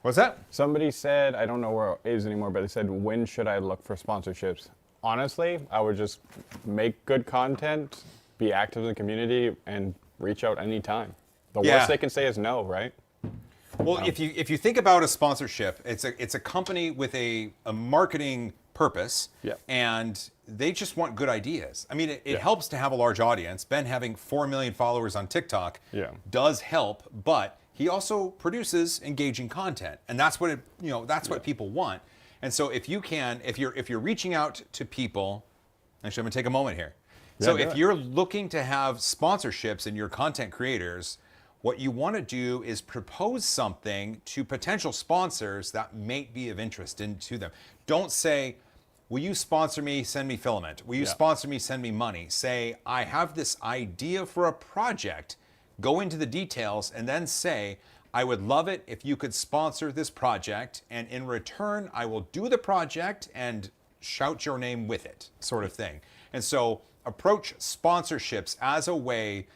What's that? Somebody said, I don't know where it is anymore, but they said, when should I look for sponsorships? Honestly, I would just make good content, be active in the community, and reach out anytime. The Yeah. worst they can say is no, right? Well, if you think about a sponsorship, it's a company with a marketing purpose, Yeah. and they just want good ideas. I mean, it Yeah. helps to have a large audience. Ben having 4 million followers on TikTok Yeah. does help, but he also produces engaging content, and that's what that's what people want. And so if you're reaching out to people, actually, I'm gonna take a moment here. So do if it. you're looking to have sponsorships and you're content creators, what you want to do is propose something to potential sponsors that may be of interest to them. Don't say, will you sponsor me, send me filament? Will you Yeah. sponsor me, send me money? Say, I have this idea for a project. Go into the details and then say, I would love it if you could sponsor this project, and in return, I will do the project and shout your name with it, sort of thing. And so approach sponsorships as a way.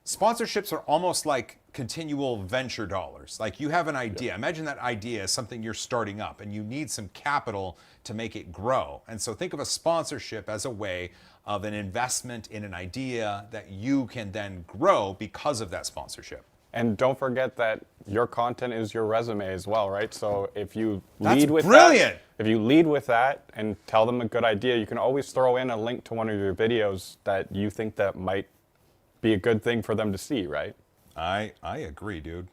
Sponsorships are almost like continual venture dollars. Like you have an idea. Imagine that idea is something you're starting up and you need some capital to make it grow. And so think of a sponsorship as a way of an investment in an idea that you can then grow because of that sponsorship. And don't forget that your content is your resume as well, right? So if you That's lead with brilliant. if you lead with that and tell them a good idea, you can always throw in a link to one of your videos that you think that might be a good thing for them to see, right? I agree, dude.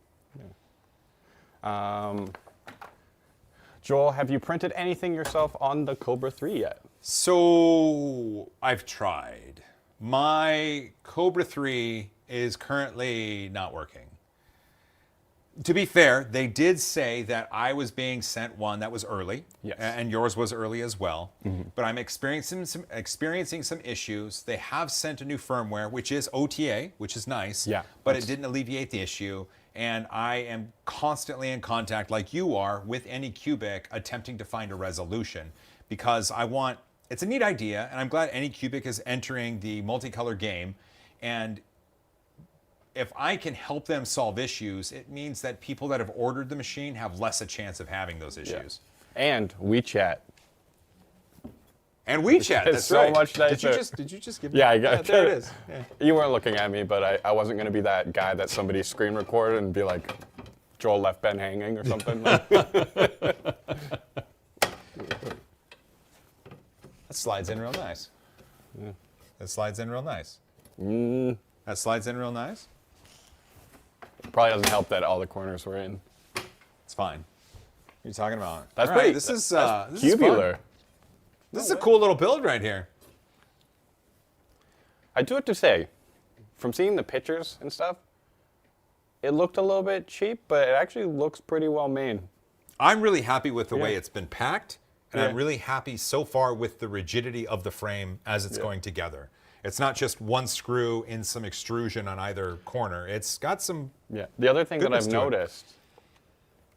Joel, have you printed anything yourself on the Cobra 3 yet? So I've tried. My Cobra 3 is currently not working. To be fair, they did say that I was being sent one that was early, Yes. and yours was early as well. But I'm experiencing some issues. They have sent a new firmware, which is OTA, which is nice. Yeah, But it didn't alleviate the issue, and I am constantly in contact, like you are, with Anycubic, attempting to find a resolution because I want. It's a neat idea, and I'm glad Anycubic is entering the multicolor game, and if I can help them solve issues, it means that people that have ordered the machine have less a chance of having those issues. Yeah. And WeChat. And WeChat, It's that's so right. much nicer. Did you just give me? Yeah, I got there it is. Yeah. You weren't looking at me, but I wasn't going to be that guy that somebody screen recorded and be like, Joel left Ben hanging or something. That slides in real nice. Yeah. That slides in real nice. That slides in real nice. Probably doesn't help that all the corners were in. It's fine. What are you talking about? That's All right, pretty. This is that's this is fun. cubular. This is a cool little build right here. I do have to say, from seeing the pictures and stuff, it looked a little bit cheap, but it actually looks pretty well made. I'm really happy with the way Yeah. it's been packed, and Yeah. I'm really happy so far with the rigidity of the frame as it's going together. It's not just one screw in some extrusion on either corner. It's got some. Yeah. The other thing that Goodness I've to it. noticed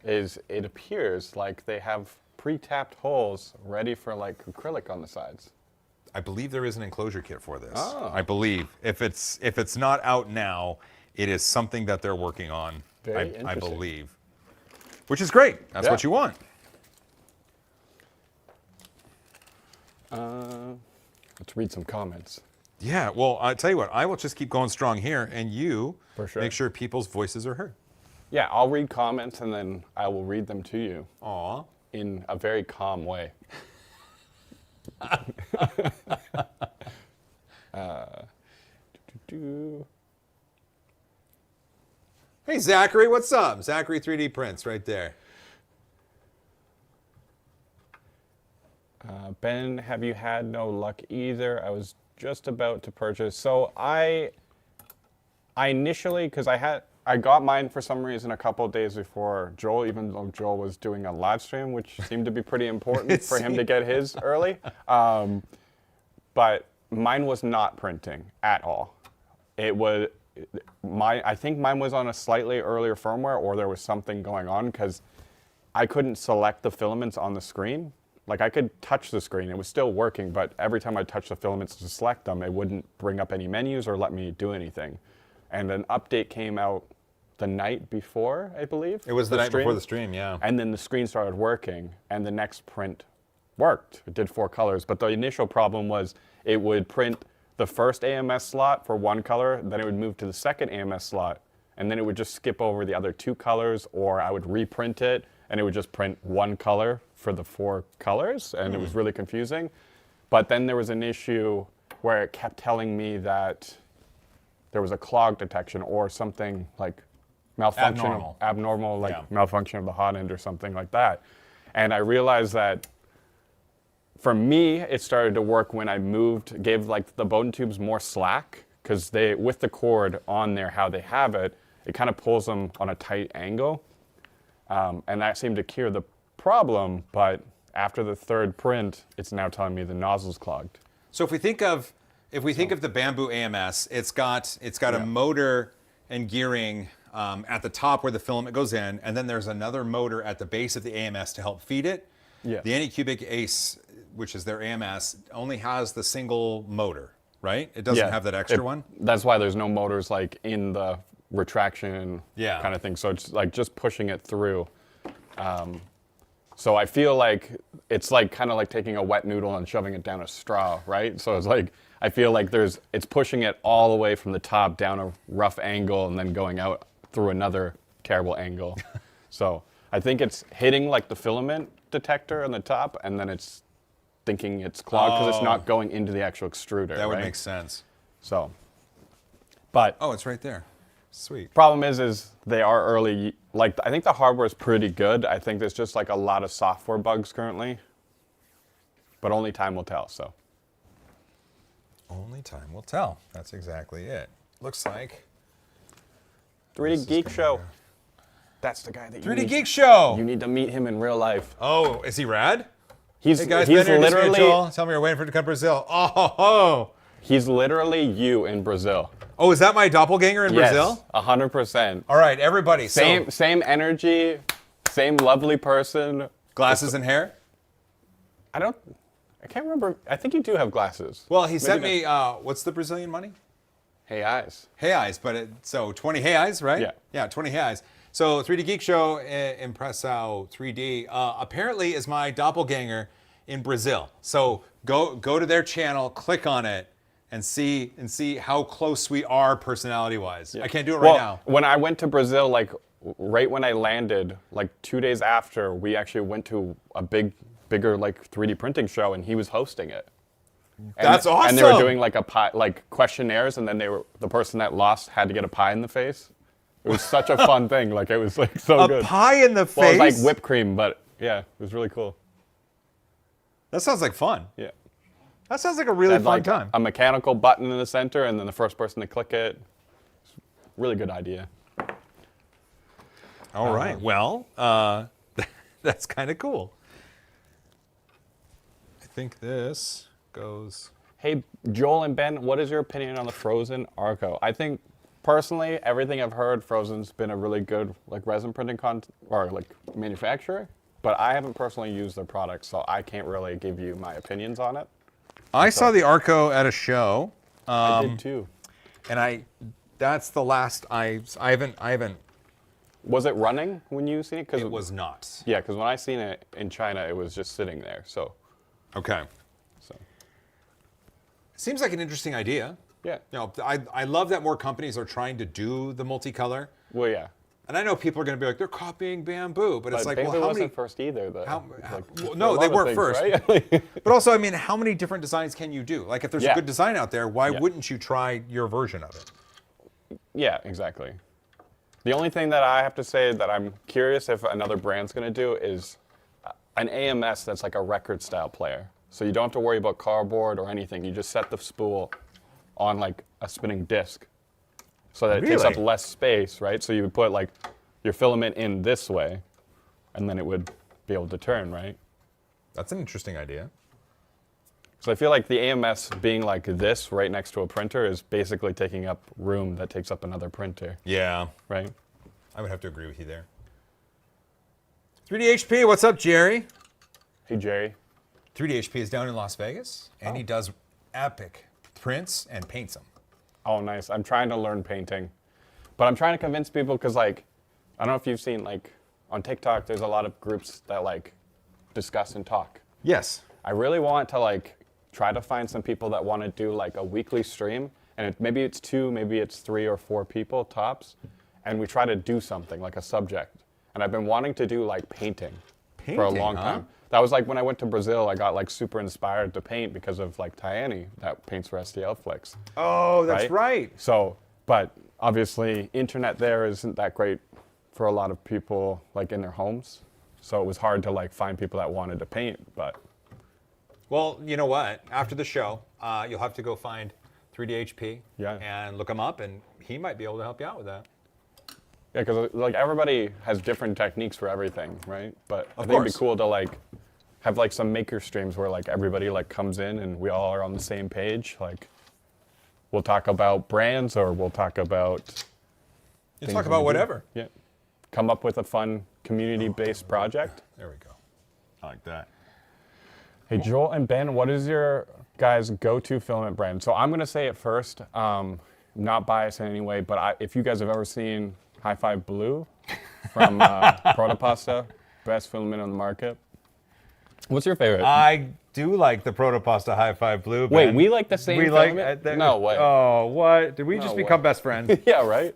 is it appears like they have pre-tapped holes ready for like acrylic on the sides. I believe there is an enclosure kit for this. Oh. I believe if it's not out now, it is something that they're working on. Very I interesting. believe, which is great. That's Yeah. what you want. Let's read some comments. Yeah. Well, I tell you what. I will just keep going strong here, and you For sure. make sure people's voices are heard. Yeah, I'll read comments and then I will read them to you Aw. in a very calm way. Hey, Zachary, what's up? Zachary 3D Prints right there. Ben, have you had no luck either? I was just about to purchase. So I initially, because I got mine for some reason a couple of days before Joel, even though Joel was doing a live stream, which seemed to be pretty important for him to get his early. But mine was not printing at all. It was I think mine was on a slightly earlier firmware, or there was something going on because I couldn't select the filaments on the screen. Like I could touch the screen, it was still working, but every time I touched the filaments to select them, it wouldn't bring up any menus or let me do anything. And an update came out the night before, I believe. It was the night stream. before the stream, yeah. And then the screen started working, and the next print worked. It did 4 colors, but the initial problem was it would print the first AMS slot for one color, then it would move to the second AMS slot, and then it would just skip over the other 2 colors, or I would reprint it, and it would just print one color for the 4 colors, and it was really confusing. But then there was an issue where it kept telling me that there was a clog detection or something like malfunction, abnormal like malfunction of the hot end or something like that. And I realized that for me, it started to work when I gave like the Bowden tubes more slack, because with the cord on there, how they have it, it kind of pulls them on a tight angle. And that seemed to cure the problem, but after the 3rd print, it's now telling me the nozzle's clogged. So if we think of the Bamboo AMS, it's got a motor and gearing at the top where the filament goes in, and then there's another motor at the base of the AMS to help feed it. Yeah. The Anycubic Ace, which is their AMS, only has the single motor, right? It doesn't have that extra one. That's why there's no motors like in the retraction Yeah. kind of thing. So it's like just pushing it through. So I feel like it's like kind of like taking a wet noodle and shoving it down a straw, right? So it's like I feel like it's pushing it all the way from the top down a rough angle and then going out through another terrible angle. So I think it's hitting like the filament detector on the top, and then it's thinking it's clogged because it's not going into the actual extruder. That would right? make sense. So, but Oh, it's right there. Sweet. problem is they are early. Like I think the hardware is pretty good. I think there's just like a lot of software bugs currently, but only time will tell. So. Only time will tell. That's exactly it. Looks like 3D Geek Show. That's the guy that 3D Geek Show. You need to meet him in real life. Oh, is he rad? He's Hey guys, he's Ben here, literally Joel. Tell me you're waiting for it to come to Brazil. Oh. he's literally you in Brazil. Oh, is that my doppelganger in Brazil? 100%. All right, everybody. Same energy, same lovely person. Glasses and hair? I can't remember. I think you do have glasses. Well, he sent me, what's the Brazilian money? Hey eyes. Hey eyes, but so 20 hey eyes, right? Yeah. Yeah, 20 hey eyes. So 3D Geek Show, Impressao 3D, apparently is my doppelganger in Brazil. So go to their channel, click on it, and see how close we are personality-wise. I can't do it right now. When I went to Brazil, like right when I landed, like 2 days after, we actually went to a bigger like 3D printing show, and he was hosting it. That's awesome. And they were doing like a pie, like questionnaires, and then the person that lost had to get a pie in the face. It was such a fun thing. Like it was like so good. A pie in the face? Well, it was like whipped cream, but yeah, it was really cool. That sounds like fun. Yeah. That sounds like a really fun time. A mechanical button in the center, and then the first person to click it. Really good idea. All right. Well, that's kind of cool. I think this goes. Hey, Joel and Ben, what is your opinion on the Frozen Arco? I think, personally, everything I've heard, Frozen's been a really good like resin printing manufacturer, but I haven't personally used their products, so I can't really give you my opinions on it. I saw the Arco at a show. I did too. And that's the last I haven't. Was it running when you seen it? It was not. Yeah, because when I seen it in China, it was just sitting there. So. Okay. So. Seems like an interesting idea. Yeah. You know, I love that more companies are trying to do the multicolor. Well, yeah. And I know people are going to be like, they're copying Bamboo, but it's like, Bamboo well, how wasn't many? first either, though. Well, no, they weren't first. Right? But also, I mean, how many different designs can you do? Like, if there's a Yeah. good design out there, why Yeah. wouldn't you try your version of it? Yeah, exactly. The only thing that I have to say that I'm curious if another brand's going to do is an AMS that's like a record style player. So you don't have to worry about cardboard or anything. You just set the spool on like a spinning disc so that it takes up less space, right? So you would put like your filament in this way and then it would be able to turn, right? That's an interesting idea. So I feel like the AMS being like this right next to a printer is basically taking up room that takes up another printer, Yeah. right? I would have to agree with you there. 3DHP, what's up, Jerry? Hey, Jerry. 3DHP is down in Las Vegas, and he does epic prints and paints them. Oh, nice. I'm trying to learn painting. But I'm trying to convince people because, like, I don't know if you've seen, like, on TikTok, there's a lot of groups that, like, discuss and talk. Yes. I really want to, like, try to find some people that want to do, like, a weekly stream. And maybe it's 2, maybe it's 3 or 4 people, tops. And we try to do something, like a subject. And I've been wanting to do, like, painting for a long time. That was like when I went to Brazil, I got like super inspired to paint because of like Tayani that paints for STL Flicks. Oh, that's right. So, but obviously internet there isn't that great for a lot of people like in their homes. So it was hard to like find people that wanted to paint, but. Well, you know what? After the show, you'll have to go find 3DHP and look him up, and he might be able to help you out with that. Yeah, because like everybody has different techniques for everything, right? But I think it'd be cool to like have like some maker streams where like everybody like comes in and we all are on the same page. Like we'll talk about brands or we'll talk about. You talk about whatever. Yeah. Come up with a fun community-based project. There we go. I like that. Hey, Joel and Ben, what is your guys' go-to filament brand? So I'm gonna say it first. Not biased in any way, but if you guys have ever seen High Five Blue from Protopasta, best filament on the market. What's your favorite? I do like the Protopasta High Five Blue. Ben. Wait, we like the same filament? No way. Oh, what? Did we just become best friends? Yeah, right?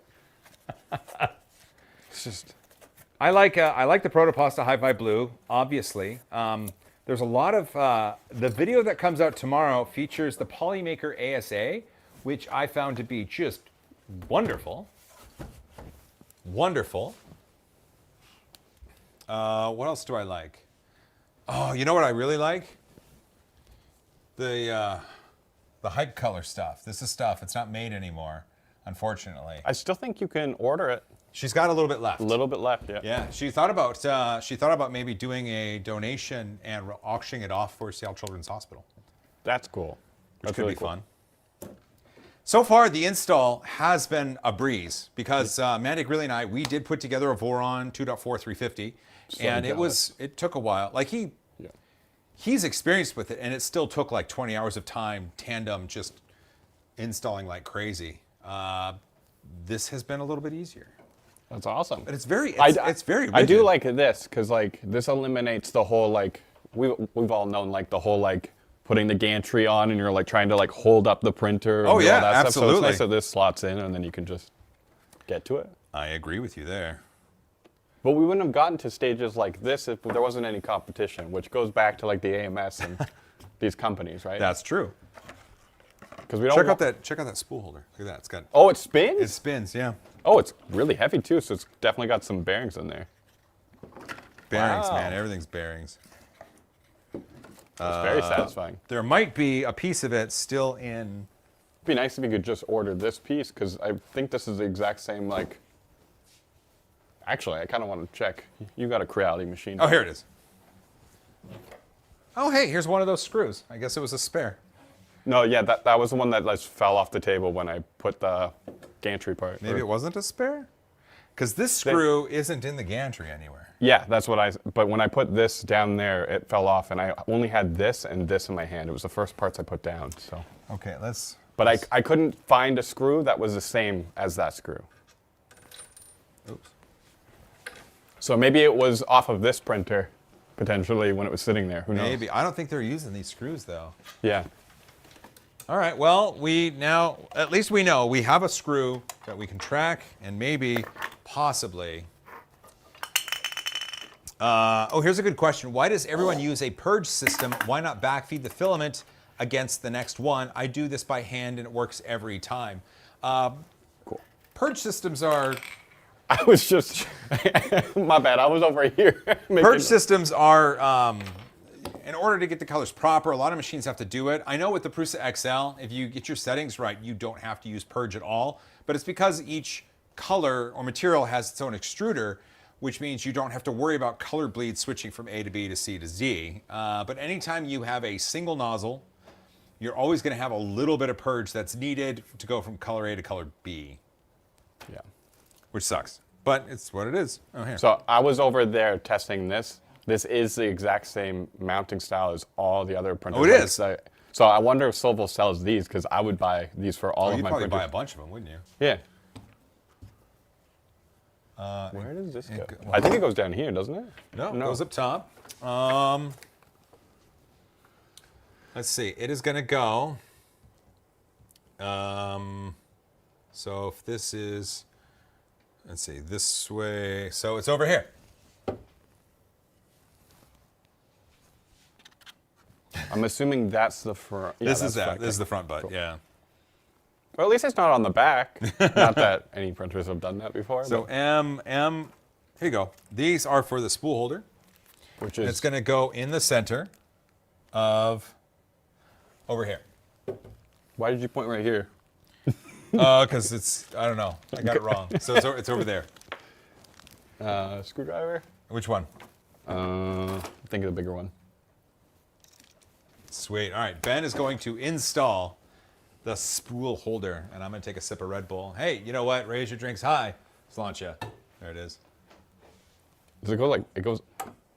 It's just... I like the Protopasta High Five Blue, obviously. There's a lot of... the video that comes out tomorrow features the Polymaker ASA, which I found to be just wonderful. Wonderful. What else do I like? Oh, you know what I really like? The hype color stuff. This is stuff. It's not made anymore. unfortunately. I still think you can order it. She's got a little bit left. A little bit left, yeah. Yeah, she thought about maybe doing a donation and auctioning it off for Seattle Children's Hospital. That's cool. Which That's could really be cool. fun. So far, the install has been a breeze because Mandy Grilly and I, we did put together a Voron 2.4 350, and it took a while. Like he's experienced with it, and it still took like 20 hours of time, tandem, just installing like crazy. This has been a little bit easier. That's awesome. But it's very rigid. I do like this because like this eliminates the whole like we've all known like the whole like putting the gantry on and you're like trying to like hold up the printer. Oh and do yeah, all that absolutely. Stuff. So it's nice that this slots in and then you can just get to it. I agree with you there. But we wouldn't have gotten to stages like this if there wasn't any competition, which goes back to like the AMS and these companies, right? That's true. Because we don't check out that spool holder. Look at that. It's got. Oh, it spins? It spins, yeah. Oh, it's really heavy too, so it's definitely got some bearings in there. Bearings, Wow. man. Everything's bearings. It's very satisfying. There might be a piece of it still in. It'd be nice if you could just order this piece, because I think this is the exact same, like... Actually, I kind of want to check. You got a Creality machine. Oh, here it is. Oh, hey, here's one of those screws. I guess it was a spare. No, yeah, that was the one that just fell off the table when I put the gantry part. Maybe it wasn't a spare? Because this screw isn't in the gantry anywhere. Yeah, that's what but when I put this down there, it fell off, and I only had this and this in my hand. It was the first parts I put down, so. Okay, let's... But I couldn't find a screw that was the same as that screw. Oops. So maybe it was off of this printer, potentially, when it was sitting there. Who knows? Maybe. I don't think they're using these screws, though. Yeah. All right, well, at least we know we have a screw that we can track and maybe, possibly... here's a good question. Why does everyone use a purge system? Why not backfeed the filament against the next one? I do this by hand and it works every time. Cool. Purge systems are... I was just... My bad, I was over here. Purge systems are... in order to get the colors proper, a lot of machines have to do it. I know with the Prusa XL, if you get your settings right, you don't have to use purge at all. But it's because each color or material has its own extruder, which means you don't have to worry about color bleed switching from A to B to C to Z. But anytime you have a single nozzle, you're always going to have a little bit of purge that's needed to go from color A to color B. Yeah. Which sucks, but it's what it is. Oh, here. So I was over there testing this. This is the exact same mounting style as all the other printers. Oh, it is? So I wonder if SOVOL sells these, because I would buy these for all of my printers. You'd probably buy a bunch of them, wouldn't you? Yeah. Where does this go? I think it goes down here, doesn't it? No, it goes up top. Let's see. It is going to go. So if this is, let's see, this way. So it's over here. I'm assuming that's the front. Yeah, This is that. front. This is the front butt. Cool. Yeah. Well, at least it's not on the back. Not that any printers have done that before. So M. Here you go. These are for the spool holder. Which And is it's going to go in the center of over here. Why did you point right here? Because it's, I don't know. I got it wrong. So it's over there. Screwdriver? Which one? I think of the bigger one. Sweet. All right. Ben is going to install the spool holder, and I'm going to take a sip of Red Bull. Hey, you know what? Raise your drinks high. Sláinte. There it is. Does it go like, it goes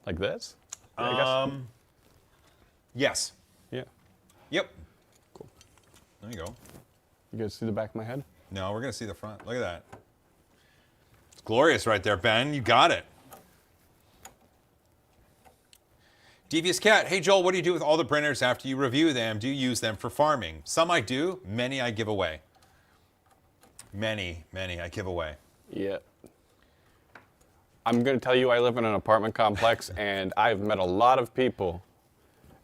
like this? I guess. Yes. Yeah. Yep. Cool. There you go. You guys see the back of my head? No, we're going to see the front. Look at that. It's glorious right there, Ben. You got it. Devious Cat. Hey, Joel, what do you do with all the printers after you review them? Do you use them for farming? Some I do. Many I give away. Many I give away. Yeah. I'm going to tell you I live in an apartment complex, and I've met a lot of people,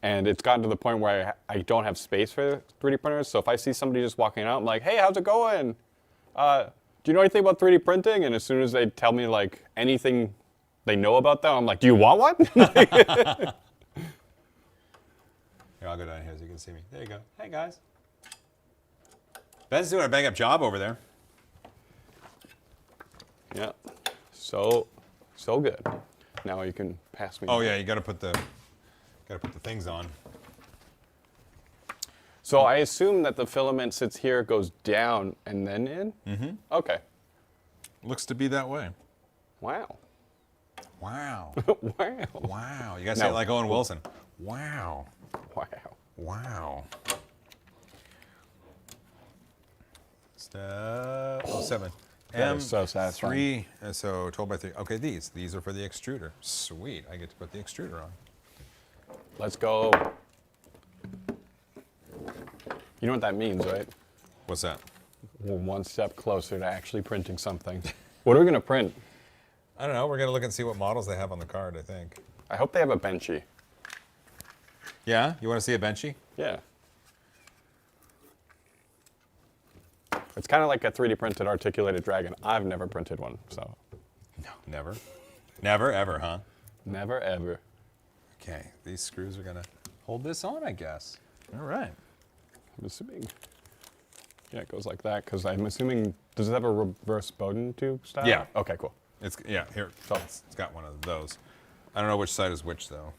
and it's gotten to the point where I don't have space for 3D printers, so if I see somebody just walking out, I'm like, hey, how's it going? Do you know anything about 3D printing? And as soon as they tell me like anything they know about that, I'm like, do you want one? Here, I'll go down here so you can see me. There you go. Hey, guys. Ben's doing a bang-up job over there. Yeah. So good. Now you can pass me. Oh yeah, you got to put the things on. So I assume that the filament sits here, goes down, and then in? Mm-hmm. Okay. Looks to be that way. Wow. Wow. Wow. Wow. You gotta say it like Owen Wilson. Wow. Wow. Wow. Step 07. That is so satisfying. 3, so 12 by 3. Okay, these are for the extruder. Sweet, I get to put the extruder on. Let's go. You know what that means, right? What's that? We're one step closer to actually printing something. What are we gonna print? I don't know, we're gonna look and see what models they have on the card, I think. I hope they have a benchy. Yeah, you wanna see a benchy? Yeah. It's kind of like a 3D printed articulated dragon. I've never printed one, so. No, never. Never, ever, huh? Never, ever. Okay, these screws are gonna hold this on, I guess. All right. I'm assuming. Yeah, it goes like that, because I'm assuming, does it have a reverse Bowden tube style? Yeah. Okay, cool. It's, yeah, here, it's got one of those. I don't know which side is which, though.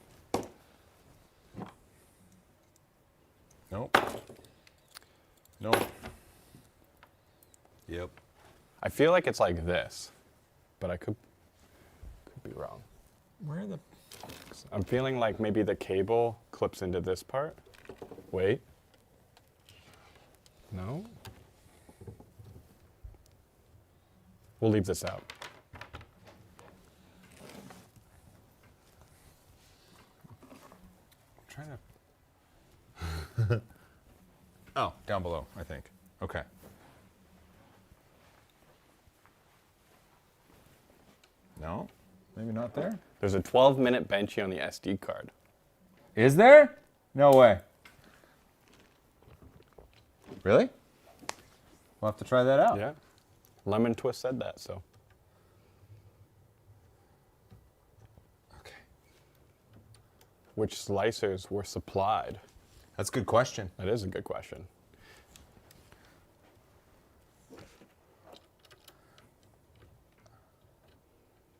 Nope. Nope. Yep. I feel like it's like this, but I could be wrong. Where are the... I'm feeling like maybe the cable clips into this part. Wait. No? We'll leave this out. I'm trying to... Oh, down below, I think. Okay. No? Maybe not there? There's a 12-minute benchy on the SD card. Is there? No way. Really? We'll have to try that out. Yeah. Lemon Twist said that, so. Okay. Which slicers were supplied? That's a good question. That is a good question.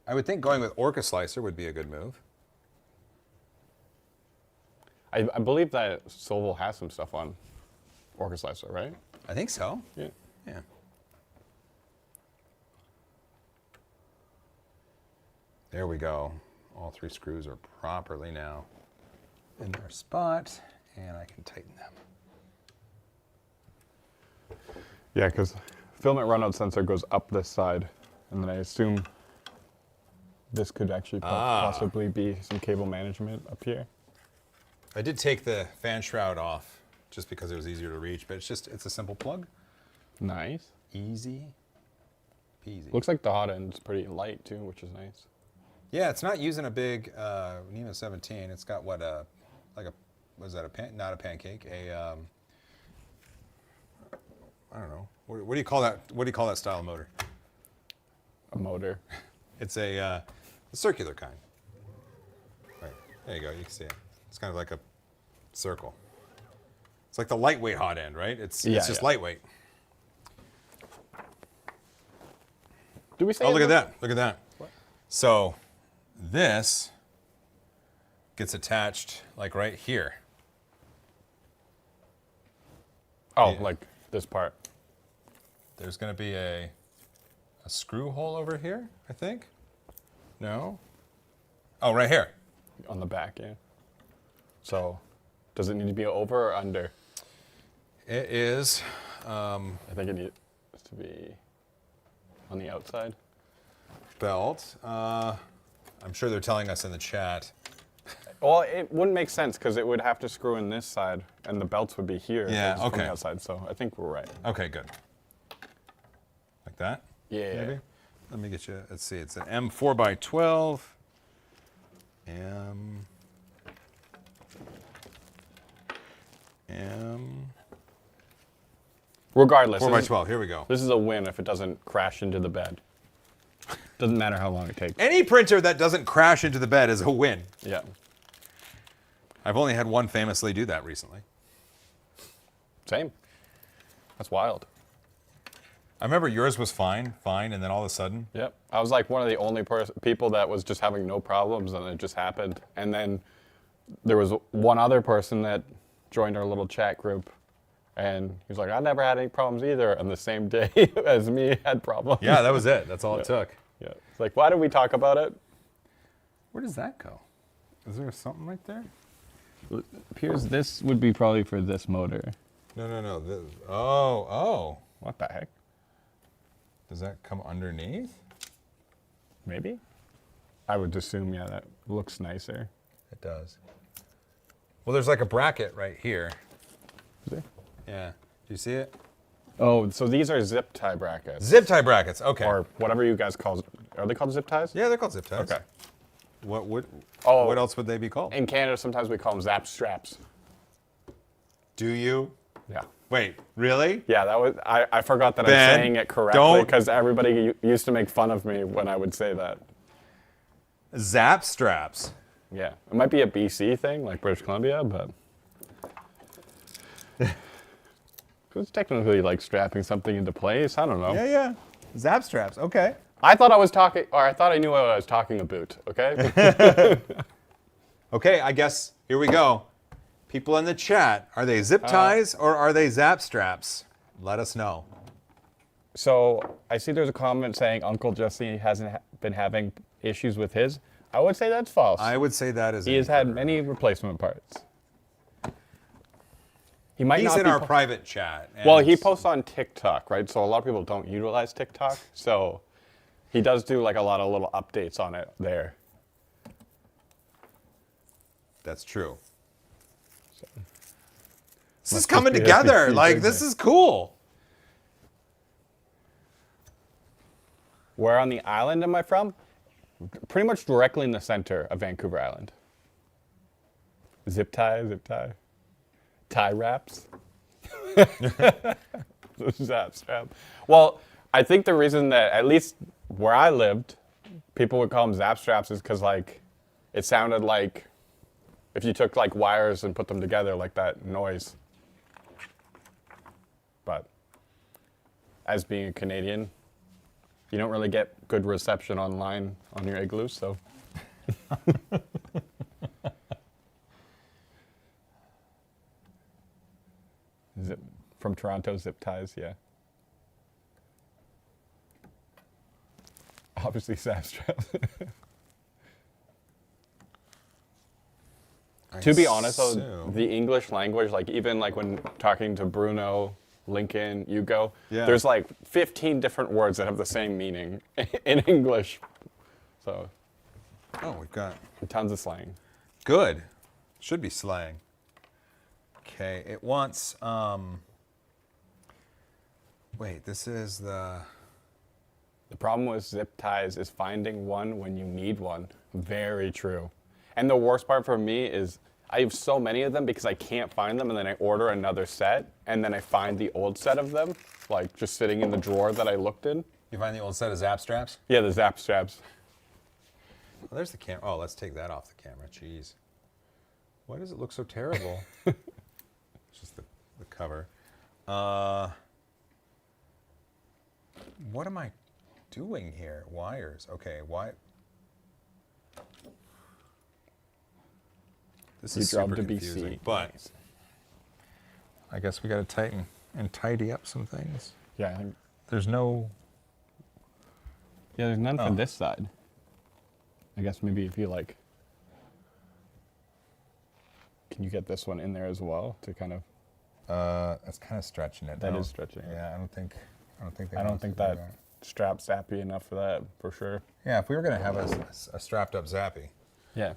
I would think going with Orca Slicer would be a good move. I believe that SOVOL has some stuff on Orca Slicer, right? I think so. Yeah. Yeah. There we go. All 3 screws are properly now in their spot, and I can tighten them. Yeah, because filament runout sensor goes up this side, and then I assume this could actually possibly be some cable management up here. I did take the fan shroud off just because it was easier to reach, but it's a simple plug. Nice. Easy peasy. Looks like the hot end's pretty light too, which is nice. Yeah, it's not using a big NEMA 17. It's got what was that not a pancake? I don't know. What do you call that? What do you call that style of motor? A motor. It's a circular kind. Right, there you go. You can see it. It's kind of like a circle. It's like the lightweight hot end, right? It's just lightweight. Do we say? Oh, look at that! Look at that. What? So this gets attached like right here. Oh, Yeah. like this part. There's going to be a screw hole over here, I think. No? Oh, right here. On the back, yeah. So, does it need to be over or under? It is. I think it needs to be on the outside. Belt. I'm sure they're telling us in the chat. Well, it wouldn't make sense because it would have to screw in this side, and the belts would be here. Yeah, from okay. the outside, so I think we're right. Okay, good. Like that? Yeah. Maybe? Let me get you, let's see, it's an M4x12. M. Regardless. 4x12, here we go. This is a win if it doesn't crash into the bed. Doesn't matter how long it takes. Any printer that doesn't crash into the bed is a win. Yeah. I've only had one famously do that recently. Same. That's wild. I remember yours was fine, and then all of a sudden, Yep. I was like one of the only people that was just having no problems, and it just happened. And then there was one other person that joined our little chat group, and he was like, I never had any problems either. And the same day as me had problems. yeah, that was it. That's all it took. Yeah. It's like, why did we talk about it? Where does that go? Is there something right there? Here's this would be probably for this motor. No. Oh. What the heck? Does that come underneath? Maybe? I would assume, yeah, that looks nicer. It does. Well, there's like a bracket right here. Is there? Yeah. Do you see it? Oh, so these are zip tie brackets. Zip tie brackets. Okay. Or whatever you guys call, are they called zip ties? Yeah, they're called zip ties. Okay. What Oh. else would they be called? In Canada, sometimes we call them zap straps. Do you? Yeah. Wait, really? Yeah, that was, I forgot that Ben, I'm saying it correctly don't- because everybody used to make fun of me when I would say that. Zap straps. Yeah. It might be a BC thing, like British Columbia, but. It's technically like strapping something into place. I don't know. Yeah. Zap straps. Okay. I thought I was talking, or I thought I knew what I was talking about, okay? Okay, I guess here we go. People in the chat, are they zip ties or are they zap straps? Let us know. So I see there's a comment saying Uncle Jesse hasn't been having issues with his. I would say that's false. I would say that is. He has had many replacement parts. He might He's not in be our private chat. Well, he and- posts on TikTok, right? So a lot of people don't utilize TikTok. So he does do like a lot of little updates on it there. That's true. This Must is coming be a together. big Like, thing this there. is cool. Where on the island am I from? Pretty much directly in the center of Vancouver Island. Zip tie. Tie wraps. Zap strap. Well, I think the reason that, at least where I lived, people would call them zap straps is because, like, it sounded like if you took, like, wires and put them together, like that noise. But as being a Canadian, you don't really get good reception online on your igloos, so. Zip, from Toronto, zip ties, yeah. Obviously, zap straps. To be honest, though, the English language, like even like when talking to Bruno, Lincoln, Hugo, Yeah. there's like 15 different words that have the same meaning in English. So, Oh, we've got tons of slang. good. Should be slang. Okay, it wants. Wait, this is the. The problem with zip ties is finding one when you need one. Very true. And the worst part for me is I have so many of them because I can't find them, and then I order another set, and then I find the old set of them, like just sitting in the drawer that I looked in. You find the old set of zap straps? Yeah, the zap straps. Oh, there's the camera. Oh, let's take that off the camera. Jeez. Why does it look so terrible? It's just the cover. What am I doing here? Wires. Okay, why? This is You dropped super a BC. confusing, but Nice. I guess we got to tighten and tidy up some things. Yeah, I think, There's no. yeah, there's none Oh. for this side. I guess maybe if you like, can you get this one in there as well to kind of? That's kind of stretching it. That though. is stretching it. Yeah, I don't think. They I want don't us think to do that strap's zappy enough for that, for sure. Yeah, if we were gonna have a strapped up zappy. Yeah.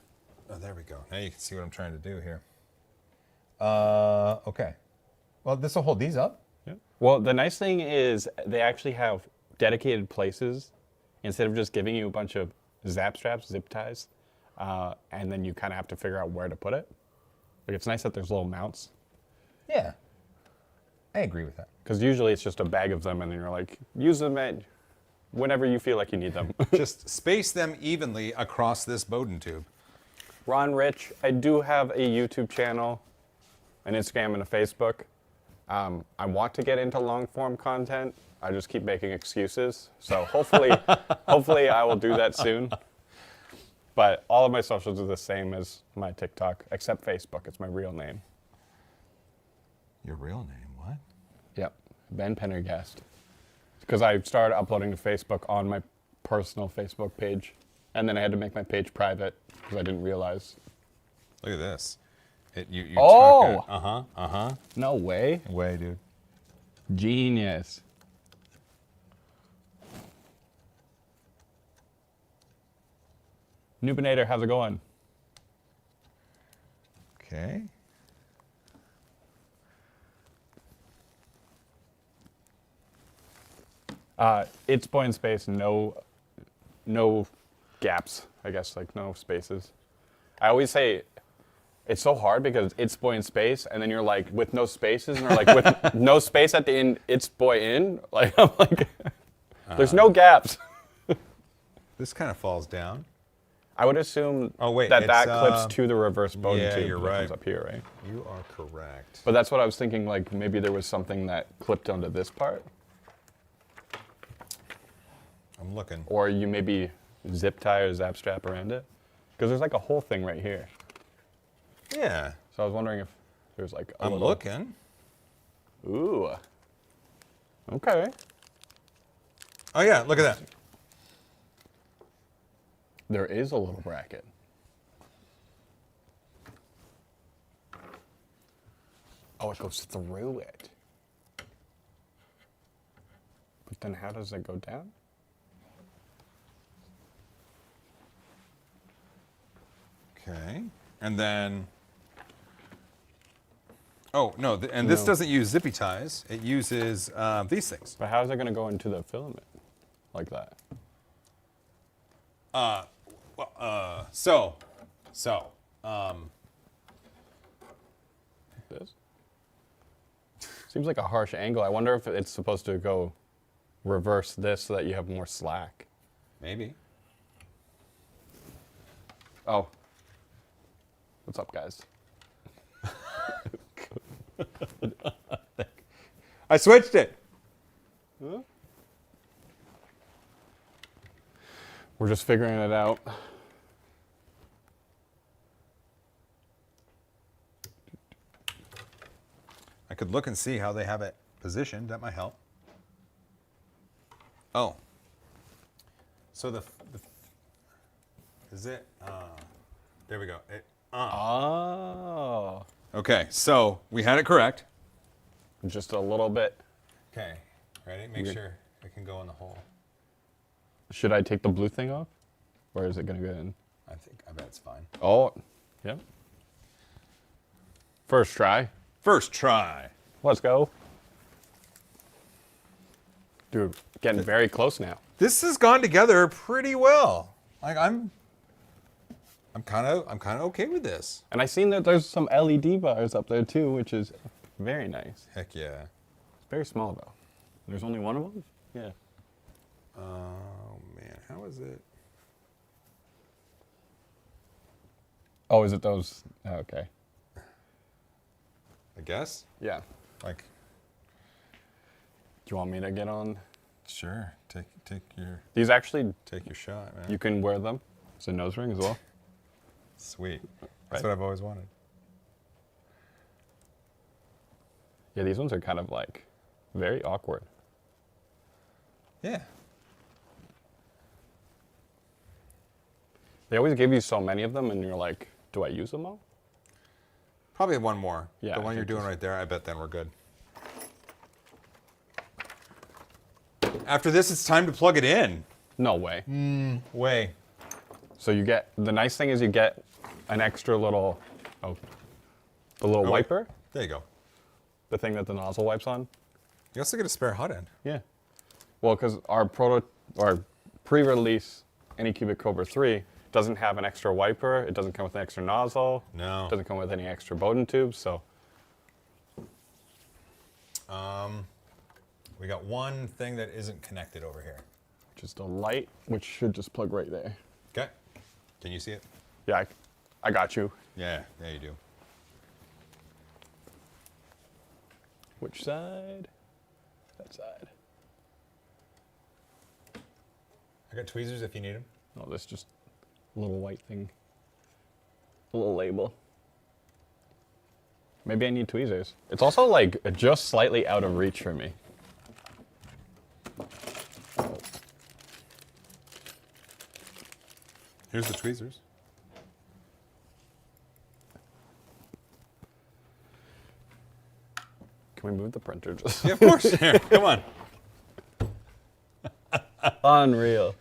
Oh, there we go. Now you can see what I'm trying to do here. Okay. Well, this will hold these up. Yeah. Well, the nice thing is they actually have dedicated places instead of just giving you a bunch of zap straps, zip ties, and then you kind of have to figure out where to put it. Like, it's nice that there's little mounts, Yeah. I agree with that. because usually it's just a bag of them, and then you're like, use them at whenever you feel like you need them. Just space them evenly across this Bowden tube. Ron Rich, I do have a YouTube channel, an Instagram, and a Facebook. I want to get into long form content. I just keep making excuses. So hopefully, hopefully I will do that soon. But all of my socials are the same as my TikTok, except Facebook. It's my real name. Your real name? What? Yep, Ben Pendergast. Because I started uploading to Facebook on my personal Facebook page, and then I had to make my page private because I didn't realize. Look at this. You Oh! Tuck it. No way. Way, dude. Genius. Nubinator, how's it going? Okay. It's Boy in Space, no gaps, I guess, like no spaces. I always say it's so hard because it's Boy in Space, and then you're like with no spaces, and they're like with no space at the end, it's Boy in. Like I'm like, there's no gaps. This kind of falls down. I would assume Oh, wait, that it's, clips to the reverse Bowden yeah, tube you're that right. comes up here, right? You are correct. But that's what I was thinking. Like maybe there was something that clipped onto this part, I'm looking. or you maybe zip tie or zap strap around it, because there's like a whole thing right here. Yeah. So I was wondering if there's like a I'm little... looking. Ooh. Okay. Oh, yeah, look at that. There is a little bracket. Oh, it goes through it. But then how does it go down? Okay. And then... Oh, no, and this doesn't use zippy ties. It uses these things. But how is it going to go into the filament like that? This? Seems like a harsh angle. I wonder if it's supposed to go reverse this so that you have more slack. Maybe. Oh. What's up, guys? I switched it. Huh? We're just figuring it out. I could look and see how they have it positioned. That might help. Oh. So is it? There we go. Oh. Okay, so we had it correct. Just a little bit. Okay, ready? Make sure it can go in the hole. Should I take the blue thing off? Or is it going to go in? I bet it's fine. Oh, yep. First try. First try. Let's go. Dude, getting very close now. This has gone together pretty well. Like I'm kind of okay with this. And I seen that there's some LED bars up there too, which is very nice. Heck yeah. It's very small though. There's only one of them? Yeah. Oh man, how is it? Oh, is it those? Oh, okay. I guess. Yeah. Like, Do you want me to get on? sure. Take your Shot, man. you can wear them. It's a nose ring as well. Sweet. That's Right. what I've always wanted. Yeah, these ones are kind of like very awkward. Yeah. They always give you so many of them, and you're like, do I use them all? Probably one more. Yeah, The I one you're think doing this- right there, I bet then we're good. After this, it's time to plug it in. No way. Way. So you get, the nice thing is you get an extra little, the little wait. wiper, There you go. the thing that the nozzle wipes on. You also get a spare hot end. Yeah. Well, because our pre-release Anycubic Cobra 3 doesn't have an extra wiper. It doesn't come with an extra nozzle. No. It doesn't come with any extra Bowden tubes. So We got one thing that isn't connected over here. just a light, which should just plug right there. Okay. Can you see it? Yeah, I got you. Yeah, there you do. Which side? That side. I got tweezers if you need them. Oh, this just a little white thing. A little label. Maybe I need tweezers. It's also like just slightly out of reach for me. Here's the tweezers. Can we move the printer just? Yeah, of course. Here, come on. Unreal.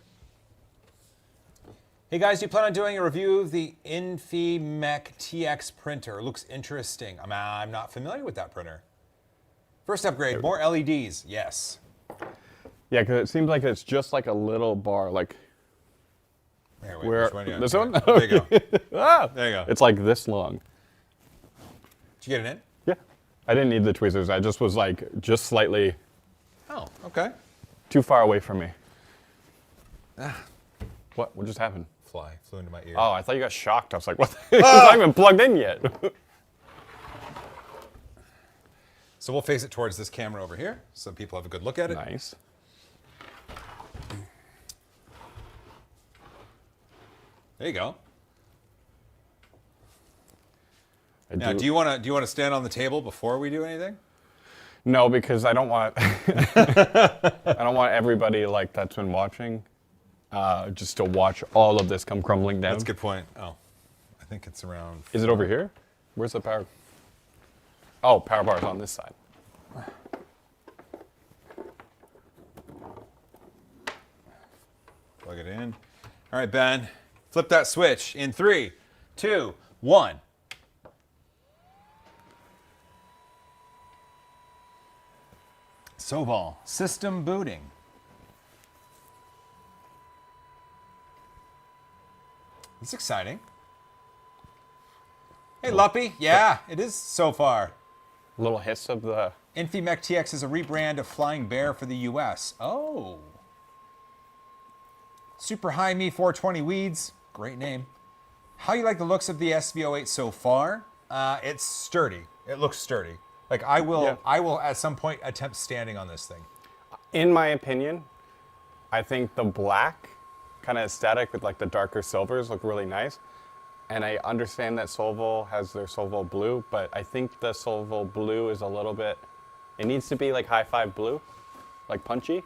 Hey guys, you plan on doing a review of the Infimec TX printer? Looks interesting. I'm not familiar with that printer. First upgrade, more LEDs. Yes. Yeah, because it seems like it's just like a little bar, like Here, wait, where which one do you this want? one. There you go. Ah, There you go. it's like this long. Did you get it in? Yeah, I didn't need the tweezers. I just was like just slightly Oh, okay. too far away from me. What? What just happened? Fly flew into my ear. Oh, I thought you got shocked. I was like, what? It's not even plugged in yet. So we'll face it towards this camera over here so people have a good look at it. Nice. There you go. I Now, do you want to stand on the table before we do anything? No, because I don't want I don't want everybody like that's been watching just to watch all of this come crumbling down. That's a good point. Oh, I think it's around. Is it over here? Where's the power? Oh, power bar is on this side. Plug it in. All right, Ben, flip that switch in 3, 2, 1. SOVOL system booting. It's exciting. Hey, Luppy. Yeah, it is so far. A little hiss of the. Infimec TX is a rebrand of Flying Bear for the US. Oh. Super High Me 420 Weeds. Great name. How you like the looks of the SV08 so far? It's sturdy. It looks sturdy. Like I will at some point attempt standing on this thing. In my opinion, I think the black kind of aesthetic with like the darker silvers look really nice. And I understand that SOVOL has their SOVOL blue, but I think the SOVOL blue is a little bit, it needs to be like high five blue, like punchy.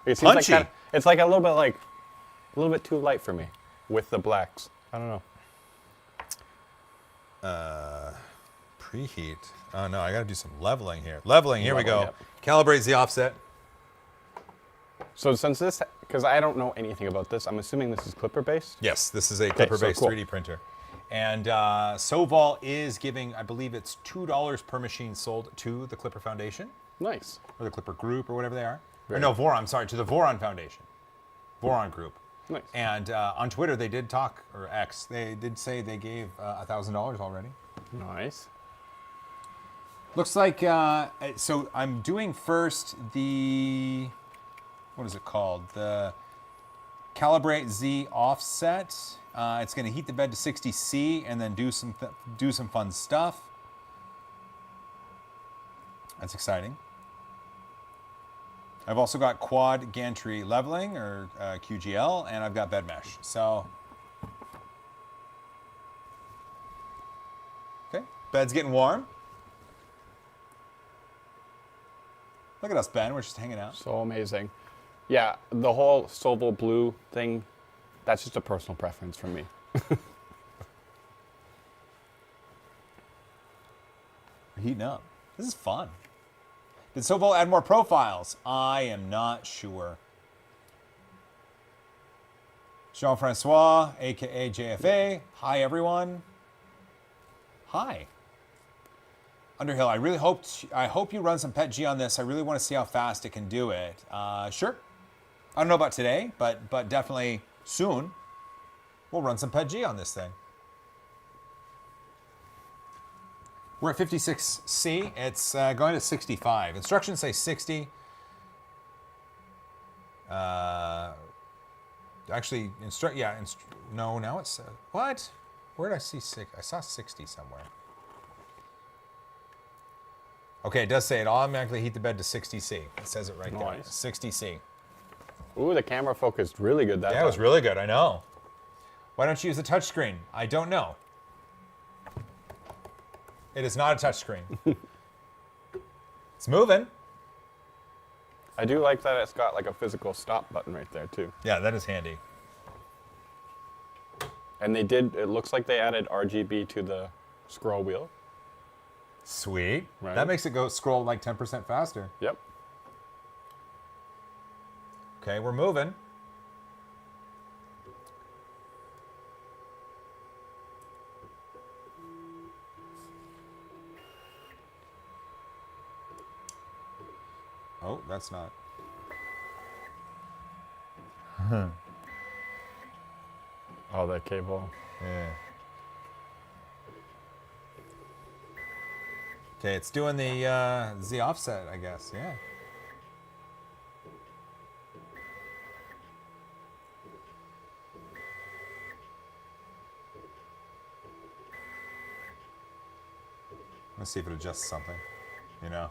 It seems Punchy? Like it's like a little bit too light for me with the blacks. I don't know. Preheat. Oh no, I gotta do some leveling here. Leveling, here we go. Leveling, Calibrates the offset. So since this, because I don't know anything about this, I'm assuming this is clipper based? Yes, this is a clipper-based cool. 3D printer. And SOVOL is giving, I believe it's $2 per machine sold to the Clipper Foundation, Nice. or the Clipper Group, or whatever they are. Very Or no, Voron, I'm sorry, to the Voron Foundation. Voron Group. Nice. And on Twitter, they did talk, or X, they did say they gave $1,000 already. Nice. Looks like, so I'm doing first the, what is it called? The Calibrate Z offset. It's going to heat the bed to 60C and then do some fun stuff. That's exciting. I've also got quad gantry leveling, or QGL, and I've got bed mesh. So, okay, bed's getting warm. Look at us, Ben. We're just hanging out. So amazing. Yeah, the whole SOVOL blue thing, that's just a personal preference for me. We're heating up. This is fun. Did SOVOL add more profiles? I am not sure. Jean-Francois, aka JFA. Hi, everyone. Hi. Underhill, I hope you run some PET-G on this. I really want to see how fast it can do it. Sure. I don't know about today, but definitely soon. We'll run some PET-G on this thing. We're at 56C. It's going to 65. Instructions say 60. Actually, no, now it's, what? Where did I see 6? I saw 60 somewhere. Okay, it does say it automatically heat the bed to 60C. It says it right there. Nice. 60C. Ooh, the camera focused really good that time. Yeah, it was really good, I know. Why don't you use the touchscreen? I don't know. It is not a touchscreen. It's moving. I do like that it's got like a physical stop button right there too. Yeah, that is handy. And it looks like they added RGB to the scroll wheel. Sweet. Right. That makes it go scroll like 10% faster. Yep. Okay, we're moving. Oh, that's not. Oh, that cable. Yeah. Okay, it's doing the Z offset, I guess. Yeah. Let's see if it adjusts something. You know.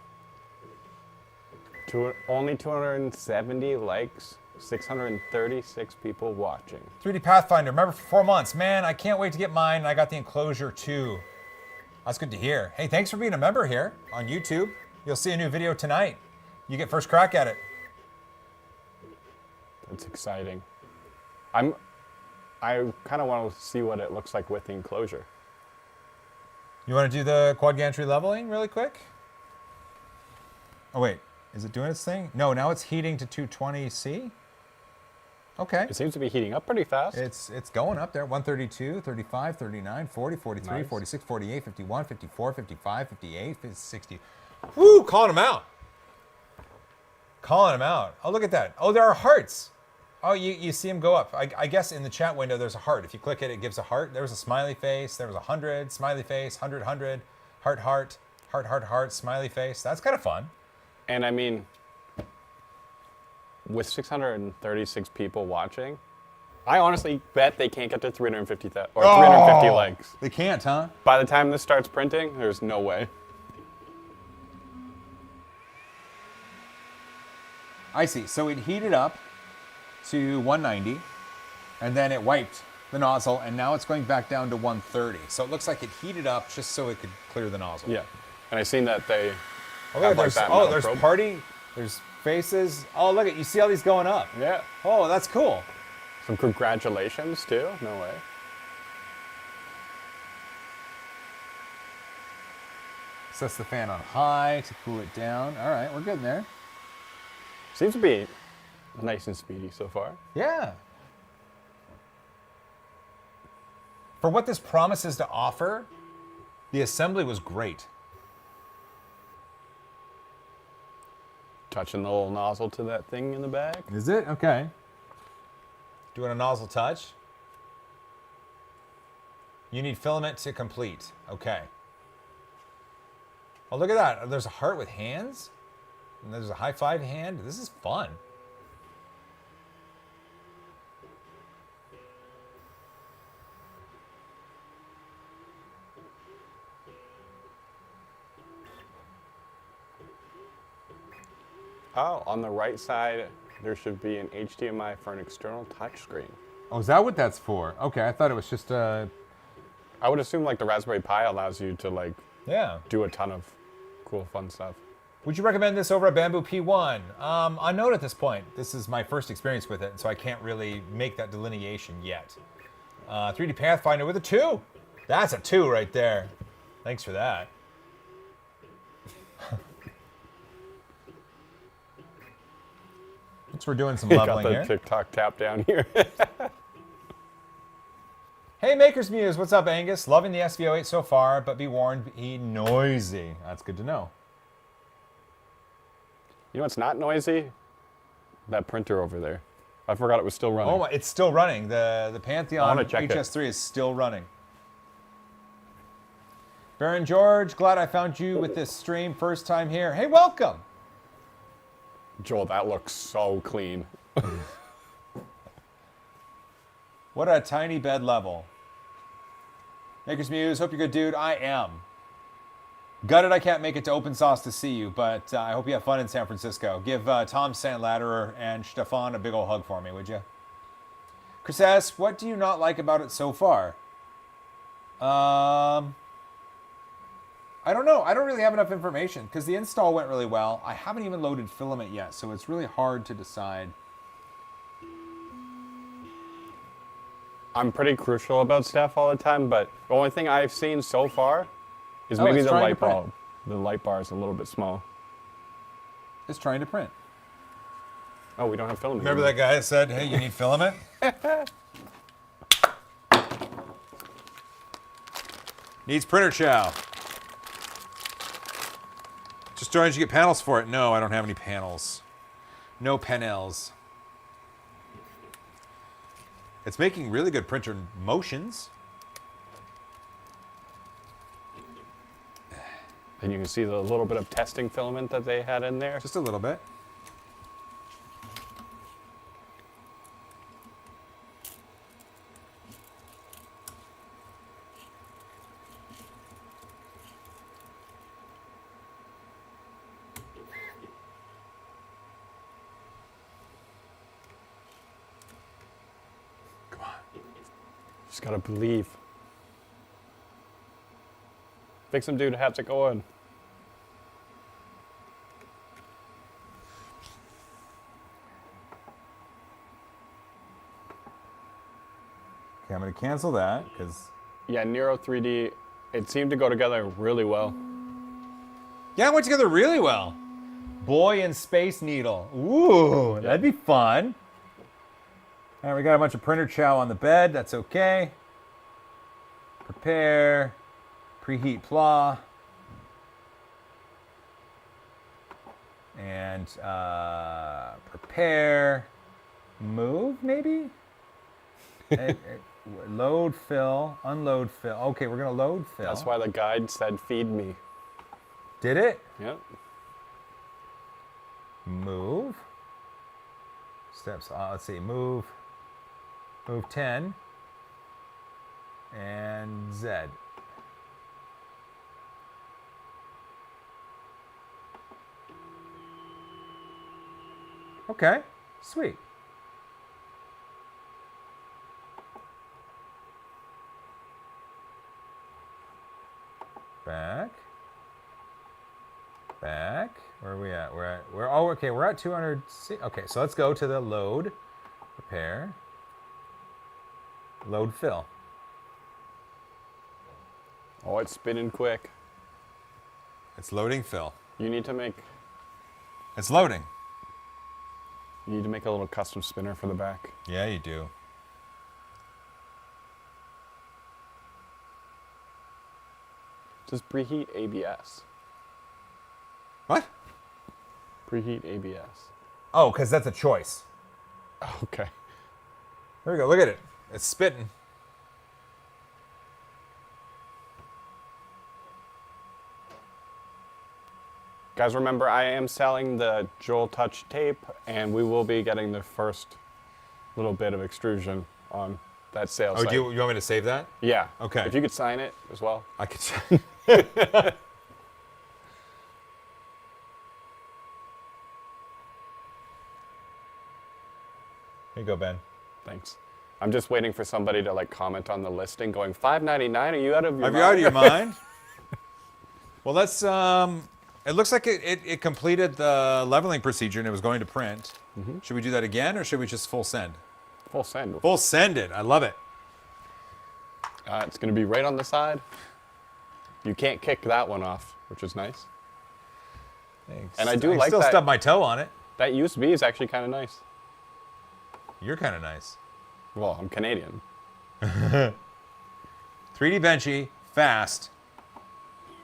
Only 270 likes, 636 people watching. 3D Pathfinder, remember for 4 months. Man, I can't wait to get mine. I got the enclosure too. That's good to hear. Hey, thanks for being a member here on YouTube. You'll see a new video tonight. You get first crack at it. That's exciting. I kind of want to see what it looks like with the enclosure. You want to do the quad gantry leveling really quick? Oh wait, is it doing its thing? No, now it's heating to 220C. Okay. It seems to be heating up pretty fast. It's going up there. 132, 35, 39, 40, 43, Nice. 46, 48, 51, 54, 55, 58, 60. Woo, calling them out. Calling them out. Oh, look at that. Oh, there are hearts. Oh, you see them go up. I guess in the chat window there's a heart. If you click it, it gives a heart. There was a smiley face. There was 100, smiley face, 100, 100, heart, heart, heart, heart, heart, smiley face. That's kind of fun. And I mean, with 636 people watching, I honestly bet they can't get to 350 or 350 likes. They can't, huh? By the time this starts printing, there's no way. I see. So it heated up to 190, and then it wiped the nozzle, and now it's going back down to 130. So it looks like it heated up just so it could clear the nozzle. Yeah. And I seen that they Oh, have look, like that there's probe. party, there's faces. Oh, look at you see all these going up. Yeah. Oh, that's cool. Some congratulations too. No way. Sets the fan on high to cool it down. All right, we're good there. Seems to be nice and speedy so far. Yeah. For what this promises to offer, the assembly was great. Touching the little nozzle to that thing in the back. Is it? Okay. Doing a nozzle touch. You need filament to complete. Okay. Oh, look at that. There's a heart with hands. And there's a high five hand. This is fun. Oh, on the right side, there should be an HDMI for an external touchscreen. Oh, is that what that's for? Okay, I thought it was just I would assume like the Raspberry Pi allows you to like yeah. do a ton of cool, fun stuff. Would you recommend this over a Bamboo P1? Unknown at this point. This is my first experience with it, so I can't really make that delineation yet. 3D Pathfinder with a 2. That's a 2 right there. Thanks for that. Looks we're doing some leveling Got the here. TikTok tap down here. Hey, Maker's Muse, what's up, Angus? Loving the SV08 so far, but be warned, be noisy. That's good to know. You know what's not noisy? That printer over there. I forgot it was still running. Oh my, it's still running. The Pantheon I wanna check it. HS3 is still running. Baron George, glad I found you with this stream. First time here. Hey, welcome. Joel, that looks so clean. What a tiny bed level. Maker's Muse, hope you're good, dude. I am. Gutted I can't make it to Open Sauce to see you, but I hope you have fun in San Francisco. Give Tom Sandlatterer and Stefan a big old hug for me, would you? Chris asks, what do you not like about it so far? I don't know. I don't really have enough information because the install went really well. I haven't even loaded filament yet, so it's really hard to decide. I'm pretty crucial about stuff all the time, but the only thing I've seen so far is maybe it's the trying to light print. bulb. The light bar is a little bit small. It's trying to print. Oh, we don't have filament. Remember that guy that said, hey, you need filament? Needs printer chow. Just joined you get panels for it. No, I don't have any panels. No panels. It's making really good printer motions. And you can see the little bit of testing filament that they had in there. Just a little bit. Come on. Just gotta believe. Fix them, dude. How's it going? Okay, I'm going to cancel that because... Yeah, Nero 3D, it seemed to go together really well. Yeah, it went together really well. Boy and Space Needle. Ooh, that'd be fun. All right, we got a bunch of printer chow on the bed. That's okay. Prepare. Preheat plah. And prepare. Move, maybe? Load fill. Unload fill. Okay, we're going to load fill. That's why the guide said feed me. Did it? Yep. Move. Steps. Let's see. Move. Move 10. And Z. Okay. Sweet. Back. Back. Where are we at? Oh, okay, we're at 200. Okay, so let's go to the load, prepare, load fill. Oh, it's spinning quick. It's loading fill. You need to make It's loading. a little custom spinner for the back. Yeah, you do. Just preheat ABS. What? Preheat ABS. Oh, because that's a choice. Okay. There we go. Look at it. It's spitting. Guys, remember I am selling the Joel Touch tape, and we will be getting the first little bit of extrusion on that sales Oh, site. you want me to save that? Yeah. Okay. If you could sign it as well. I could. Here you go, Ben. Thanks. I'm just waiting for somebody to like comment on the listing going, $5.99, are you out of your Are mind? you out of your mind? Well, that's, it looks like it completed the leveling procedure and it was going to print. Mm-hmm. Should we do that again or should we just full send? Full send. Full send it. I love it. It's going to be right on the side. You can't kick that one off, which is nice. Thanks. And I do I like still that. stub my toe on it. That USB is actually kind of nice. You're kind of nice. Well, I'm Canadian. 3D benchy, fast.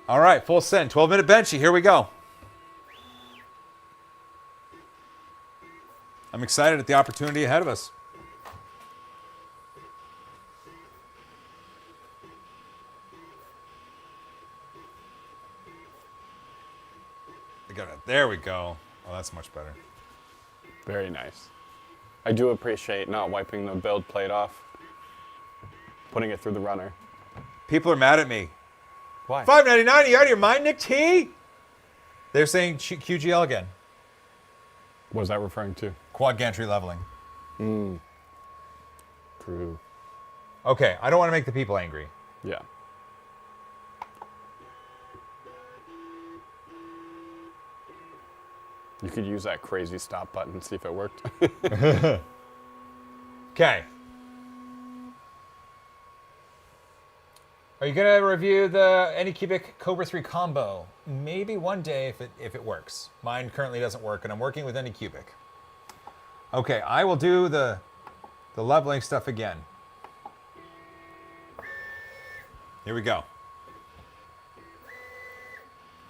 All right, full send. 12-minute benchy. Here we go. I'm excited at the opportunity ahead of us. I got it. There we go. Oh, that's much better. Very nice. I do appreciate not wiping the build plate off, putting it through the runner. People are mad at me. Why? $5.99. Are you out of your mind, Nick T? They're saying QGL again. What was that referring to? Quad gantry leveling. True. Okay, I don't want to make the people angry. Yeah. You could use that crazy stop button and see if it worked. Okay. Are you gonna review the Anycubic Cobra 3 combo? Maybe one day if it works. Mine currently doesn't work, and I'm working with Anycubic. Okay, I will do the leveling stuff again. Here we go.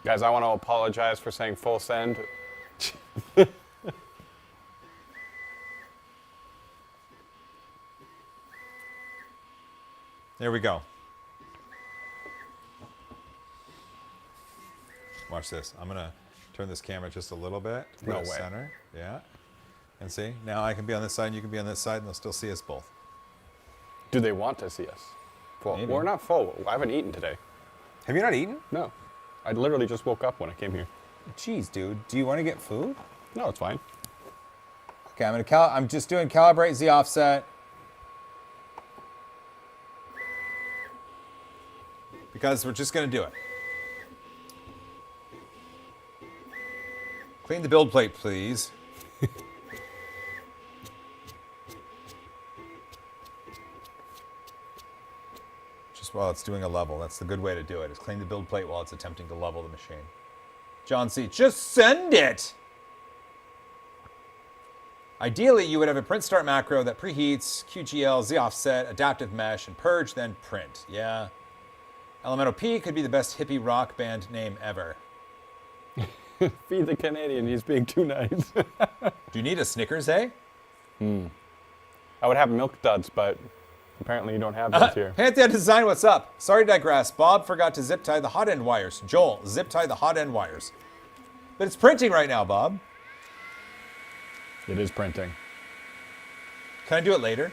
Guys, I want to apologize for saying full send. There we go. Watch this. I'm gonna turn this camera just a little bit. No Put it way. Center. Yeah. And see, now I can be on this side and you can be on this side and they'll still see us both. Do they want to see us? Full. Maybe. We're not full. I haven't eaten today. Have you not eaten? No. I literally just woke up when I came here. Jeez, dude. Do you want to get food? No, it's fine. Okay, I'm just doing calibrate Z offset. Because we're just going to do it. Clean the build plate, please. Just while it's doing a level. That's the good way to do it, is clean the build plate while it's attempting to level the machine. John C., just send it! Ideally, you would have a print start macro that preheats, QGL, Z offset, adaptive mesh, and purge, then print. Yeah. Elemental P could be the best hippie rock band name ever. Feed the Canadian. He's being too nice. Do you need a Snickers, eh? I would have milk duds, but apparently you don't have those here. Pantheon Design, what's up? Sorry to digress. Bob forgot to zip tie the hot end wires. Joel, zip tie the hot end wires. But it's printing right now, Bob. It is printing. Can I do it later?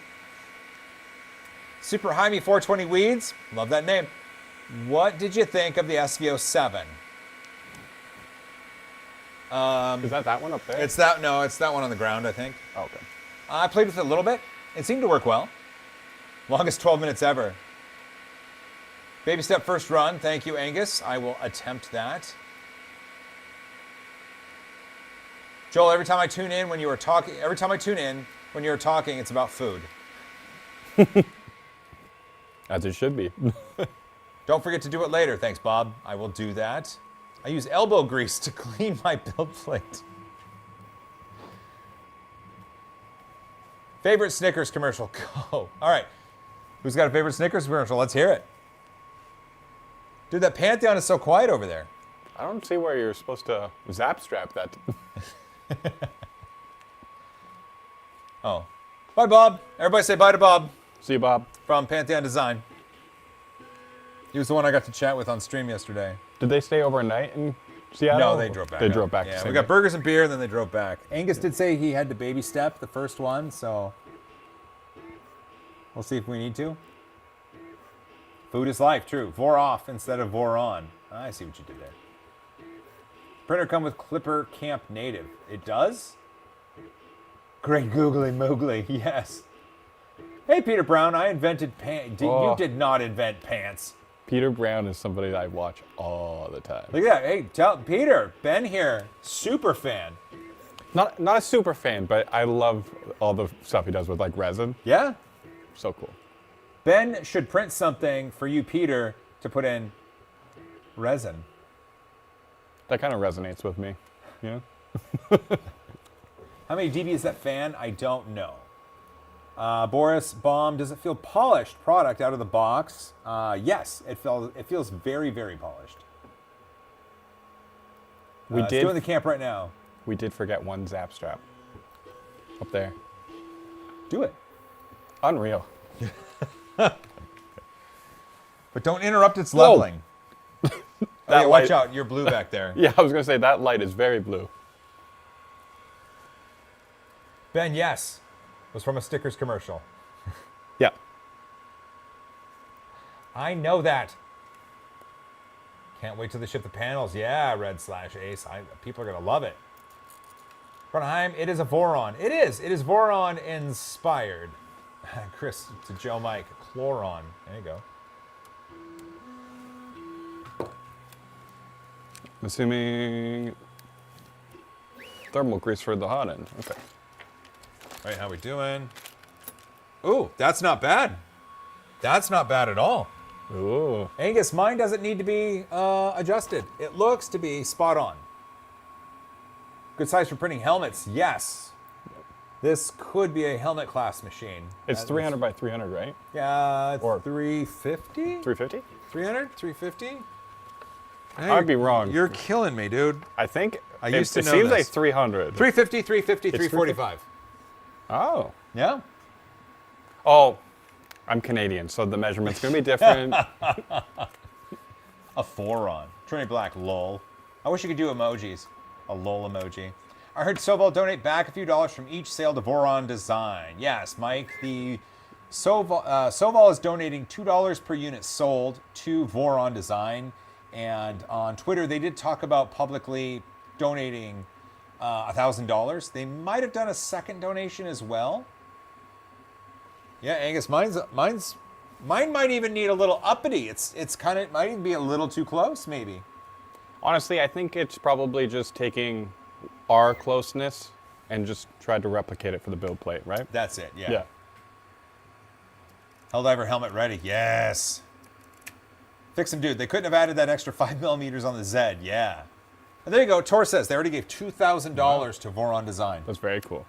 Super Jaime 420 Weeds. Love that name. What did you think of the SVO7? Is that one up there? It's that one on the ground, I think. Oh, okay. I played with it a little bit. It seemed to work well. Longest 12 minutes ever. Baby step first run. Thank you, Angus. I will attempt that. Joel, every time I tune in when you were talking, it's about food. As it should be. Don't forget to do it later. Thanks, Bob. I will do that. I use elbow grease to clean my build plate. Favorite Snickers commercial? Go. All right. Who's got a favorite Snickers commercial? Let's hear it. Dude, that Pantheon is so quiet over there. I don't see where you're supposed to zap strap that. Oh. Bye, Bob. Everybody say bye to Bob See you, Bob. from Pantheon Design. He was the one I got to chat with on stream yesterday. Did they stay overnight in Seattle? No, they drove back. They drove back. Yeah, to we got burgers and beer, and then they drove back. Angus did say he had to baby step the first one, so we'll see if we need to. Food is life, true. Vor off instead of vor on. I see what you did there. Printer come with Clipper Camp Native. It does? Great googly moogly, yes. Hey, Peter Brown, I invented pants. Oh. You did not invent pants. Peter Brown is somebody that I watch all the time. Look at that. Hey, tell Peter, Ben here, super fan. Not a super fan, but I love all the stuff he does with like resin. Yeah? So cool. Ben should print something for you, Peter, to put in resin. That kind of resonates with me. You know? How many dB is that fan? I don't know. Boris Baum, does it feel polished product out of the box? Yes, it feels very, very polished. It's doing the camp right now. We did forget one zap strap. Up there. Do it. Unreal. But don't interrupt its Whoa. leveling. That Okay, watch light- out, you're blue back there. Yeah, I was going to say that light is very blue. Ben, yes, was from a Stickers commercial. Yeah. I know that. Can't wait till they ship the panels. Yeah, Red/Ace. People are going to love it. Voron, it is a Voron. It is. It is Voron-inspired. Chris to Joe Mike. Chloron. There you go. I'm assuming thermal grease for the hot end. Okay. All right, how we doing? Ooh, that's not bad. That's not bad at all. Ooh. Angus, mine doesn't need to be adjusted. It looks to be spot on. Good size for printing helmets, yes. This could be a helmet class machine. It's 300 by 300, right? Yeah, Or 350? 350? 300? 350? I'd be wrong. You're killing me, dude. I think I used to it know seems this. like 300. 350, 350, It's 345. Oh. Yeah? Oh, I'm Canadian, so the measurement's going to be different. A Voron. Trinity Black, lol. I wish you could do emojis. A lol emoji. I heard SOVOL donate back a few dollars from each sale to Voron Design. Yes, Mike, the SOVOL is donating $2 per unit sold to Voron Design. And on Twitter, they did talk about publicly donating $1,000. They might have done a second donation as well. Yeah, Angus, mine might even need a little uppity. It's kind of might even be a little too close, maybe. Honestly, I think it's probably just taking our closeness and just tried to replicate it for the build plate, right? That's it. Yeah. Yeah. Helldiver helmet ready. Yes. Fix them, dude. They couldn't have added that extra 5mm on the Z. Yeah. And there you go. Tor says they already gave $2,000 to Voron Design. That's very cool.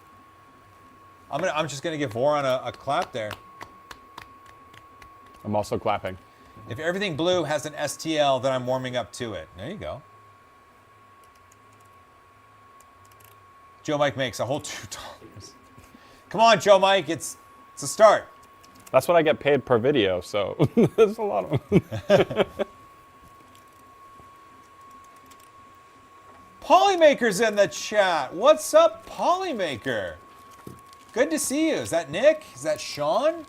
I'm just gonna give Voron a clap there. I'm also clapping. If everything blue has an STL, then I'm warming up to it. There you go. Joe Mike makes a whole $2. Come on, Joe Mike. It's a start. That's what I get paid per video, so there's a lot of them. Polymaker's in the chat. What's up, Polymaker? Good to see you. Is that Nick? Is that Sean?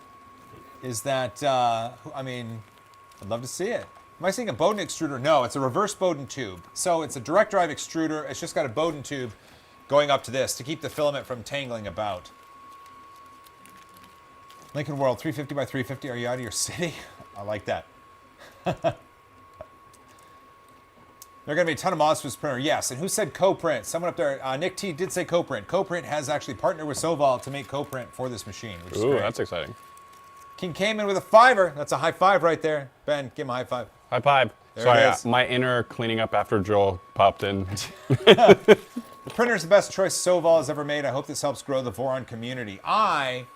Is that, I mean, I'd love to see it. Am I seeing a Bowden extruder? No, it's a reverse Bowden tube. So it's a direct drive extruder. It's just got a Bowden tube going up to this to keep the filament from tangling about. Lincoln World, 350 by 350. Are you out of your city? I like that. There are going to be a ton of mods for this printer. Yes. And who said co-print? Someone up there. Nick T did say co-print. Co-print has actually partnered with SOVOL to make co-print for this machine, which is Ooh, great. that's exciting. King came in with a $5. That's a high five right there. Ben, give him a high five. High five. There Sorry, it is. my inner cleaning up after Joel popped in. The printer is the best choice SOVOL has ever made. I hope this helps grow the Voron community. I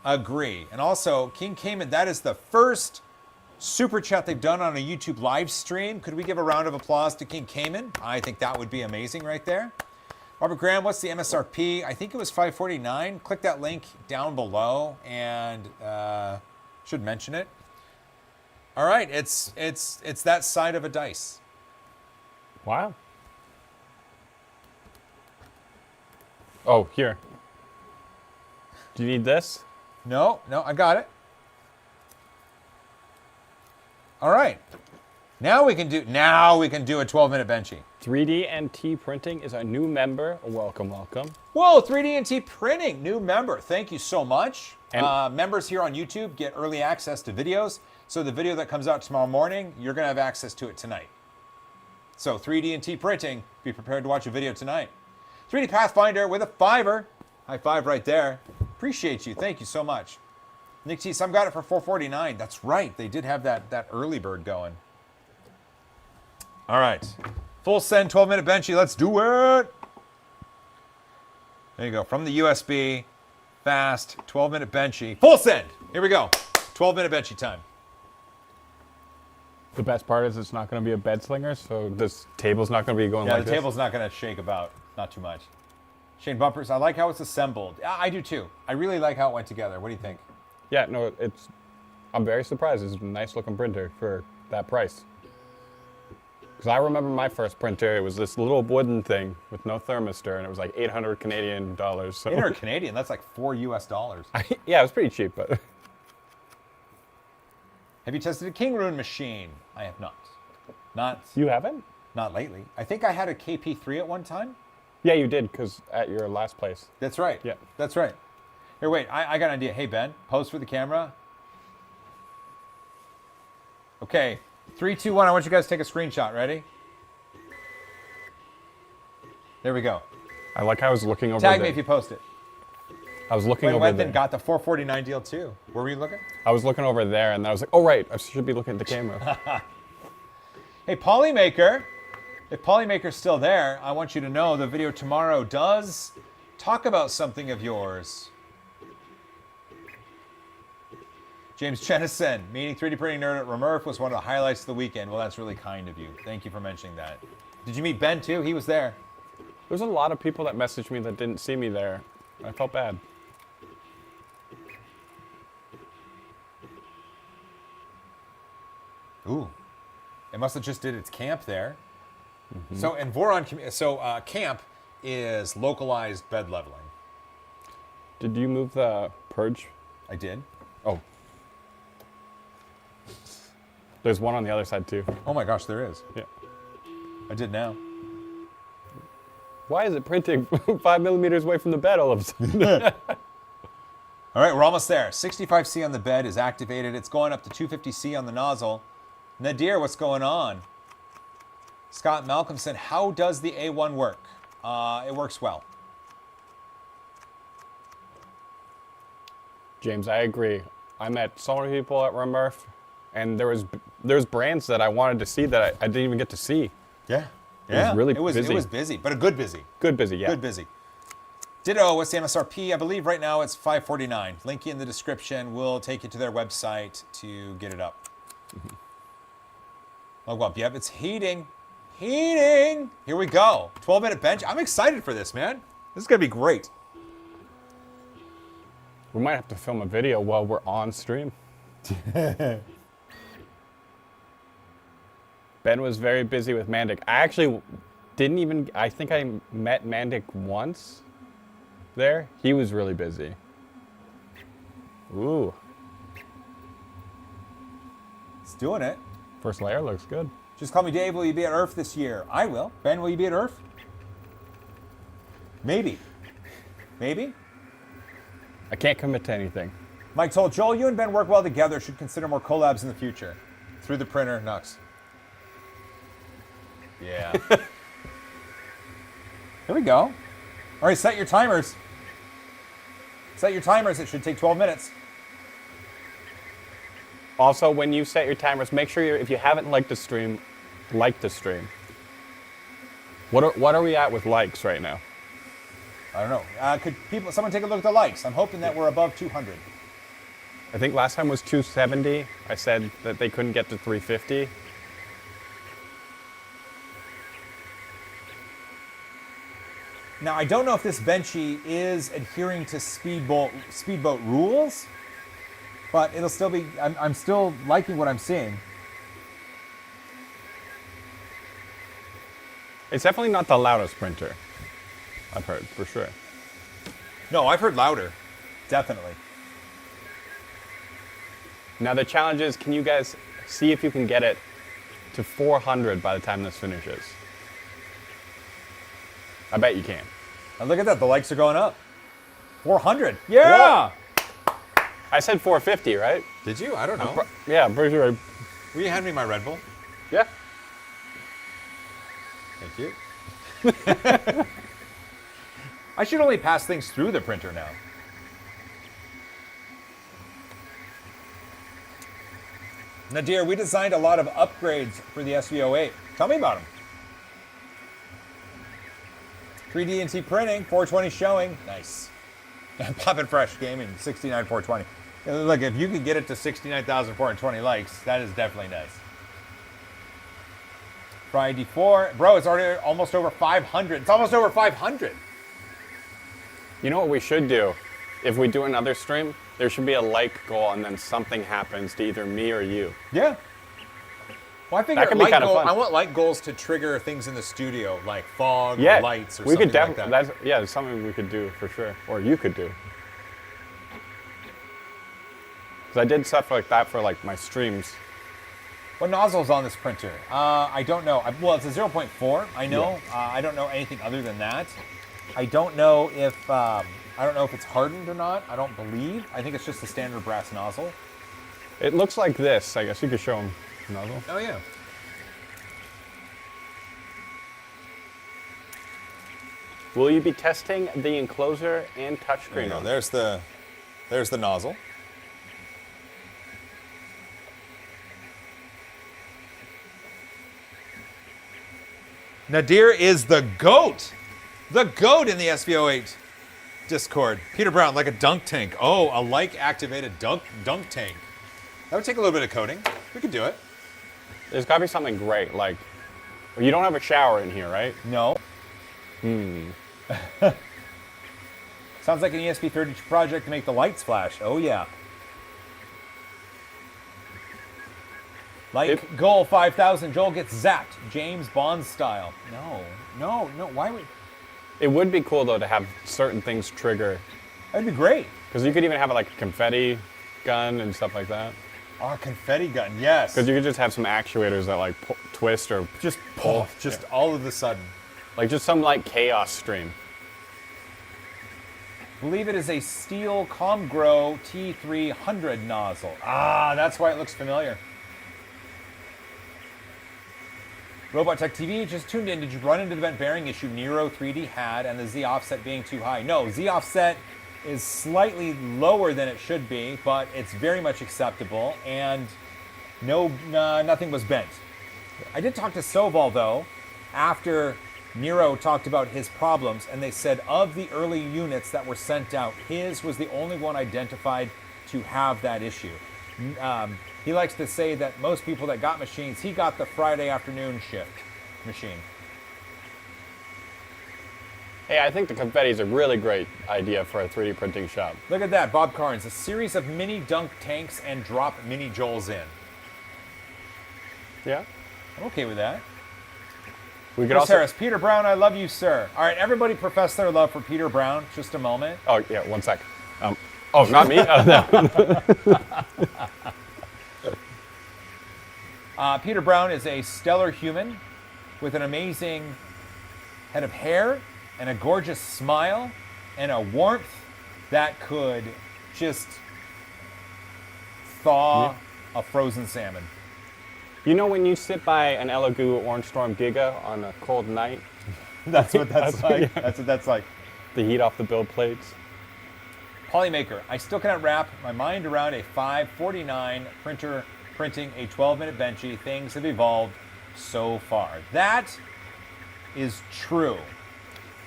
agree. And also, King Cayman, that is the first super chat they've done on a YouTube live stream. Could we give a round of applause to King Cayman? I think that would be amazing right there. Robert Graham, what's the MSRP? I think it was $549. Click that link down below and should mention it. All right, it's that side of a dice. Wow. Oh, here. Do you need this? No, I got it. All right. Now we can do a 12-minute benchy. 3D and T printing is a new member. Welcome, welcome. Whoa, 3D and T printing, new member. Thank you so much. And members here on YouTube get early access to videos. So the video that comes out tomorrow morning, you're going to have access to it tonight. So 3D and T printing, be prepared to watch a video tonight. 3D Pathfinder with a $5. High five right there. Appreciate you. Thank you so much. Nick T, some got it for $449. That's right. They did have that early bird going. All right. Full send 12-minute benchy. Let's do it. There you go. From the USB. Fast. 12-minute benchy. Full send. Here we go. 12-minute benchy time. the best part is it's not going to be a bed slinger, so this table's not going to be going like the this. table's not going to shake about. Not too much. Shane Bumpers, I like how it's assembled. I do too. I really like how it went together. What do you think? Yeah, no, I'm very surprised. It's a nice looking printer for that price. Because I remember my first printer, it was this little wooden thing with no thermistor, and it was like 800 Canadian dollars. So. 800 Canadian, that's like $4 US. Yeah, it was pretty cheap, but. Have you tested a King Rune machine? I have not. Not You haven't? not lately. I think I had a KP3 at one time. Yeah, you did, because at your last place. That's right. Yeah. That's right. Here, wait. I got an idea. Hey, Ben, pose for the camera. Okay. 3, 2, 1. I want you guys to take a screenshot. Ready? There we go. I like how I was looking over there. Tag me if you post it. I was looking over Went there. and got the 449 deal too. Where were you looking? I was looking over there, and I was like, oh, right, I should be looking at the camera. Hey, Polymaker. If Polymaker's still there, I want you to know the video tomorrow does talk about something of yours. James Chenison, meeting 3D printing nerd at Remurf was one of the highlights of the weekend. Well, that's really kind of you. Thank you for mentioning that. Did you meet Ben too? He was there. There's a lot of people that messaged me that didn't see me there. I felt bad. Ooh. It must have just did its camp there. Mm-hmm. So, and Voron, camp is localized bed leveling. Did you move the purge? I did. Oh. There's one on the other side, too. Oh my gosh, there is. Yeah. I did now. Why is it printing 5 millimeters away from the bed all of a sudden? All right, we're almost there. 65C on the bed is activated. It's going up to 250C on the nozzle. Nadir, what's going on? Scott Malcolmson, how does the A1 work? It works well. James, I agree. I met so many people at Remurf, and there's brands that I wanted to see that I didn't even get to see. Yeah. Yeah, It was busy, but a good busy. Good busy, yeah. Good busy. Ditto, what's the MSRP? I believe right now it's $549. Link in the description. We'll take you to their website to get it up. Mm-hmm. Log up. Yep, it's heating. Heating. Here we go. 12-minute bench. I'm excited for this, man. This is going to be great. We might have to film a video while we're on stream. Ben was very busy with Mandic. I actually I think I met Mandic once there. He was really busy. Ooh. It's doing it. First layer looks good. Just call me Dave. Will you be at Earth this year? I will. Ben, will you be at Earth? Maybe. Maybe? I can't commit to anything. Mike told Joel, you and Ben work well together. Should consider more collabs in the future. Through the printer, Nux. Yeah. Here we go. All right, set your timers. Set your timers. It should take 12 minutes. Also, when you set your timers, make sure if you haven't liked the stream, like the stream. What are we at with likes right now? I don't know. Could someone take a look at the likes? I'm hoping that we're above 200. I think last time was 270. I said that they couldn't get to 350. Now, I don't know if this Benchy is adhering to speedboat rules, but it'll still be, I'm still liking what I'm seeing. It's definitely not the loudest printer, I've heard, for sure. No, I've heard louder. Definitely. Now the challenge is, can you guys see if you can get it to 400 by the time this finishes? I bet you can. And look at that, the likes are going up. 400. Yeah! What? I said 450, right? Did you? I don't know. Yeah, I'm pretty sure. Will you hand me my Red Bull? Yeah. Thank you. I should only pass things through the printer now. Nadir, we designed a lot of upgrades for the SV08. Tell me about them. 3D&T printing, 420 showing. Nice. Poppin' Fresh Gaming, 69,420. Look, if you could get it to 69,420 likes, that is definitely nice. Friday 4. Bro, it's already almost over 500. It's almost over 500. You know what we should do? If we do another stream, there should be a like goal and then something happens to either me or you. Yeah. Well, I figure That could be kind of fun. I want light goals to trigger things in the studio, like fog, Yeah, or lights, or we something could like that. That's something we could do for sure, or you could do. Because I did stuff like that for like my streams What nozzle's on this printer? I don't know. Well, it's a 0.4. I know. Yeah. I don't know anything other than that. I don't know if it's hardened or not. I don't believe. I think it's just a standard brass nozzle. It looks like this. I guess you could show them the nozzle. Oh yeah. Will you be testing the enclosure and There touchscreen you go. on? There's the nozzle. Nadir is the GOAT. The GOAT in the SV08 Discord. Peter Brown, like a dunk tank. Oh, a like-activated dunk tank. That would take a little bit of coating. We could do it. There's got to be something great. Like, you don't have a shower in here, right? No. Sounds like an ESP32 project to make the lights flash. Oh, yeah. Like goal 5,000, Joel gets zapped. James Bond style. No. Why would... It would be cool, though, to have certain things trigger. That'd be great. Because you could even have like a confetti gun and stuff like that. Oh, confetti gun, yes. Because you could just have some actuators that like twist or Just pull. just all of a sudden. Like just some like chaos stream. Believe it is a steel Comgrow T300 nozzle. Ah, that's why it looks familiar. Robot Tech TV just tuned in. Did you run into the bent bearing issue Nero 3D had and the Z offset being too high? No, Z offset is slightly lower than it should be, but it's very much acceptable, and nothing was bent. I did talk to SOVOL, though, after Nero talked about his problems, and they said of the early units that were sent out, his was the only one identified to have that issue. He likes to say that most people that got machines, he got the Friday afternoon shift machine. Hey, I think the confetti is a really great idea for a 3D printing shop. Look at that, Bob Carnes, a series of mini dunk tanks and drop mini Joels in. Yeah. I'm okay with that. We could Chris also. Harris, Peter Brown, I love you, sir. All right, everybody profess their love for Peter Brown. Just a moment. Oh yeah, 1 sec. Oh, not me. Oh, no. Peter Brown is a stellar human with an amazing head of hair and a gorgeous smile and a warmth that could just thaw a frozen salmon. You know when you sit by an Elegoo Orange Storm Giga on a cold night, That's what that's like. Yeah. That's what that's like. the heat off the build plates? Polymaker, I still cannot wrap my mind around a 549 printer printing a 12-minute benchy. Things have evolved so far. That is true.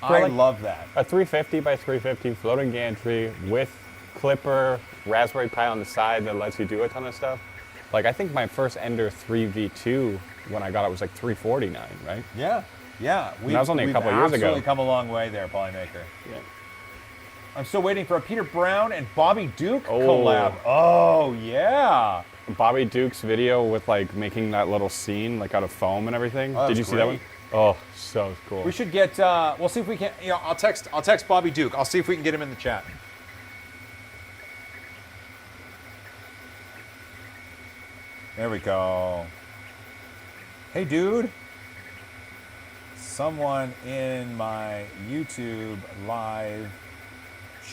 I like love that. A 350 by 350 floating gantry with clipper, Raspberry Pi on the side that lets you do a ton of stuff. Like I think my first Ender 3V2 when I got it was like 349, right? Yeah. That was only a couple of years ago. We've absolutely come a long way there, Polymaker. Yeah. I'm still waiting for a Peter Brown and Bobby Duke Oh. collab. Oh, yeah. Bobby Duke's video with like making that little scene like out of foam and everything. Oh, Did that's you see that one? great. Oh, so cool. We should get, we'll see if we can, I'll text Bobby Duke. I'll see if we can get him in the chat. There we go. Hey, dude. Someone in my YouTube live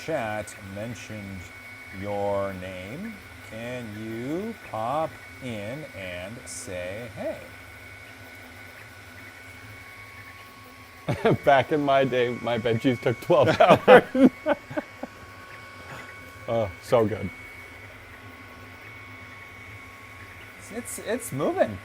chat mentioned your name. Can you pop in and say hey? Back in my day, my benchies took 12 hours. Oh, so good. It's moving.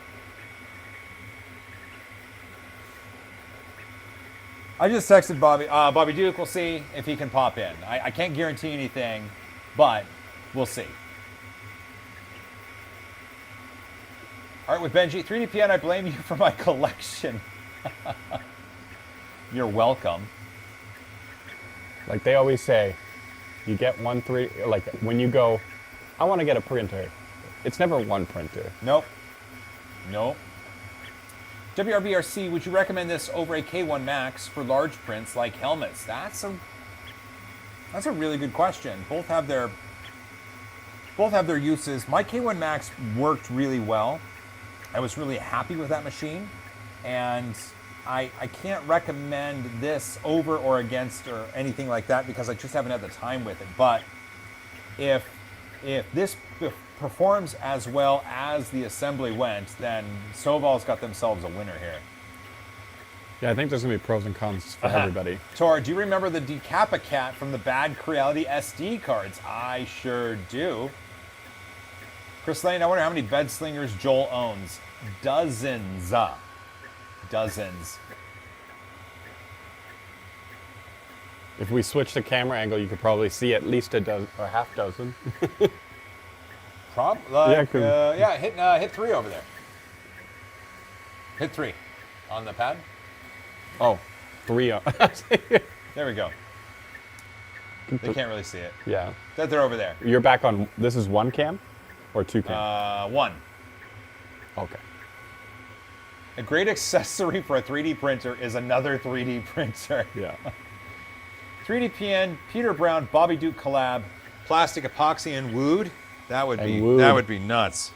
I just texted Bobby. Bobby Duke, we'll see if he can pop in. I can't guarantee anything, but we'll see. All right, with Benji, 3DPN, I blame you for my collection. You're welcome. Like they always say, you get like when you go, I want to get a printer. It's never one printer. Nope. WRBRC, would you recommend this over a K1 Max for large prints like helmets? That's a really good question. Both have their uses. My K1 Max worked really well. I was really happy with that machine, and I can't recommend this over or against or anything like that because I just haven't had the time with it. But if this performs as well as the assembly went, then SOVOL's got themselves a winner here. Yeah, I think there's gonna be pros and cons for everybody. Tor, do you remember the Decapicat from the Bad Creality SD cards? I sure do. Chris Lane, I wonder how many bed slingers Joel owns. Dozens. Dozens. If we switch the camera angle, you could probably see at least a dozen or half dozen. Hit 3 over there. Hit 3 on the pad. Oh, 3. There we go. They can't really see it. Yeah. They're over there. You're back on. This is 1 cam, or 2 cam? 1. Okay. A great accessory for a 3D printer is another 3D printer. Yeah. 3DPN, Peter Brown, Bobby Duke collab, plastic epoxy and wood. That would be nuts.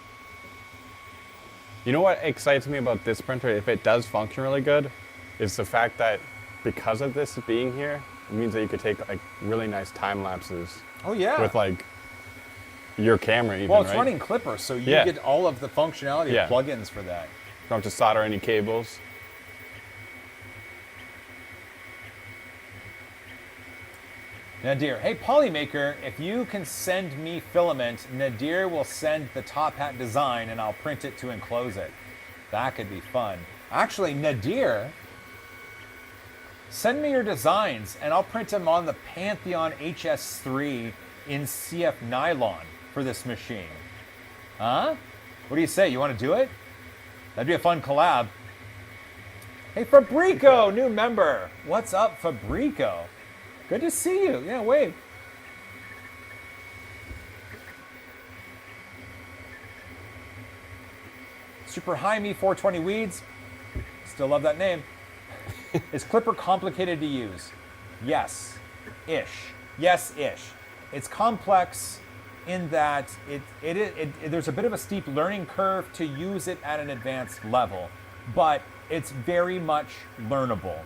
You know what excites me about this printer, if it does function really good, is the fact that because of this being here, it means that you could take like really nice time lapses. Oh yeah. With like your camera even, well, it's right? running Clipper, so you get all of the functionality of plugins for that. Don't have to solder any cables. Nadir, hey Polymaker, if you can send me filament, Nadir will send the top hat design and I'll print it to enclose it. That could be fun. Actually, Nadir, send me your designs and I'll print them on the Pantheon HS3 in CF nylon for this machine. Huh? What do you say? You want to do it? That'd be a fun collab. Hey Fabrico, new member. What's up, Fabrico? Good to see you. Yeah, wave. Super High Me 420 Weeds. Still love that name. Is Clipper complicated to use? Yes. Ish. Yes, ish. It's complex in that there's a bit of a steep learning curve to use it at an advanced level, but it's very much learnable.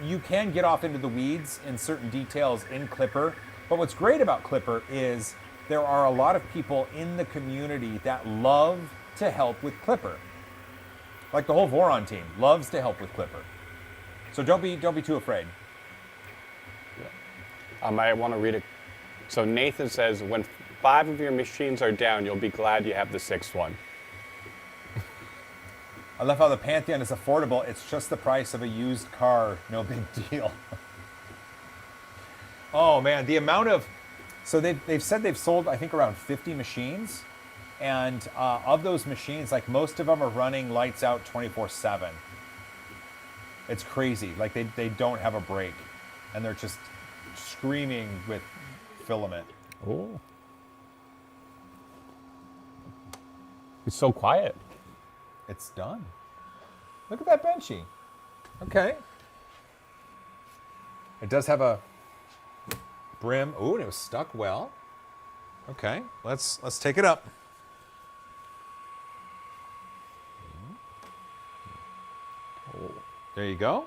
You can get off into the weeds in certain details in Clipper, but what's great about Clipper is there are a lot of people in the community that love to help with Clipper. Like the whole Voron team loves to help with Clipper. So don't be too afraid. I might want to read it. So Nathan says, when 5 of your machines are down, you'll be glad you have the 6th one. I love how the Pantheon is affordable. It's just the price of a used car. No big deal. Oh man, the amount of... So they've said they've sold, I think, around 50 machines. And of those machines, like most of them are running lights out 24/7. It's crazy. Like they don't have a break. And they're just screaming with filament. Oh. It's so quiet. It's done. Look at that benchy. Okay. It does have a brim. Ooh, and it was stuck well. Okay, let's take it up. There you go.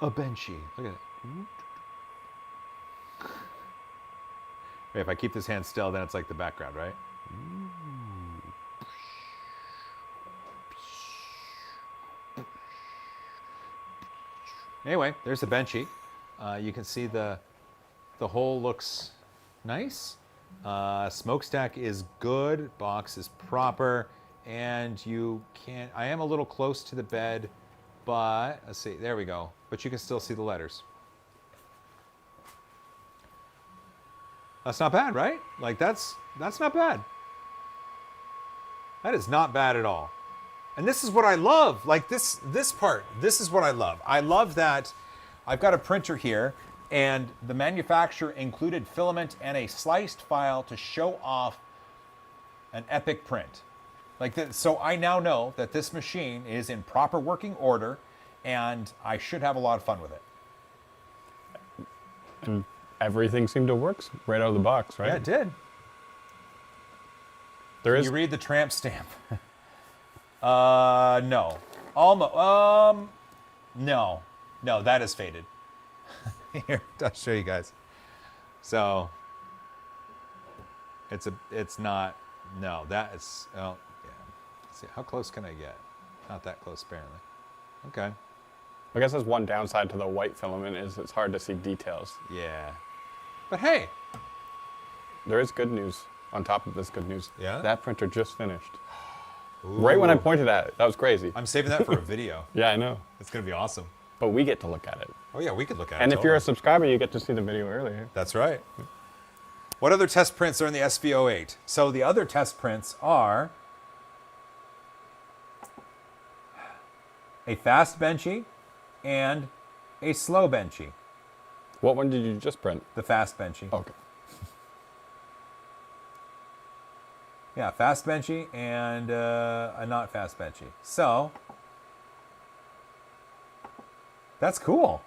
A benchy. Look at it. Wait, if I keep this hand still, then it's like the background, right? Anyway, there's the benchy. You can see the hole looks nice. Smokestack is good. Box is proper. And you can't... I am a little close to the bed, but... Let's see. There we go. But you can still see the letters. That's not bad, right? Like, that's not bad. That is not bad at all. And this is what I love. Like, this part, this is what I love. I love that I've got a printer here, and the manufacturer included filament and a sliced file to show off an epic print. Like this, so I now know that this machine is in proper working order, and I should have a lot of fun with it. And everything seemed to work right out of the box, right? Yeah, it did. There Can is. you read the tramp stamp? No. Almost. No. No, that is faded. Here, I'll show you guys. So, it's not, no, that is, oh, yeah. Let's see, how close can I get? Not that close, apparently. Okay. I guess there's one downside to the white filament is it's hard to see details. Yeah. But hey. There is good news on top of this good news. Yeah? That printer just finished. Ooh. Right when I pointed at it. That was crazy. I'm saving that for a video. Yeah, I know. It's going to be awesome. But we get to look at it. Oh, yeah, we could look at it. And if you're a subscriber, you get to see the video earlier. That's right. What other test prints are in the SV08? So the other test prints are a fast benchy and a slow benchy. What one did you just print? The fast benchy. Okay. Yeah, fast benchy and a not fast benchy. So that's cool.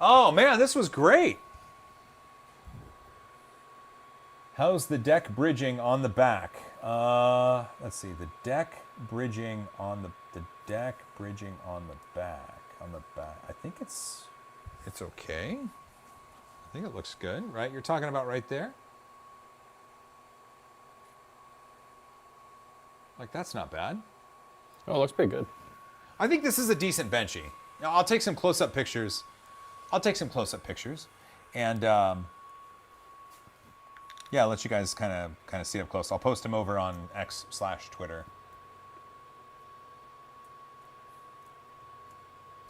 Oh man, this was great. How's the deck bridging on the back? Let's see, the deck bridging on the deck bridging on the back. I think it's okay. I think it looks good, right? You're talking about right there? Like, that's not bad. Oh, it looks pretty good. I think this is a decent benchy. Now, I'll take some close-up pictures. And yeah, I'll let you guys kind of see it up close. I'll post them over on X/Twitter.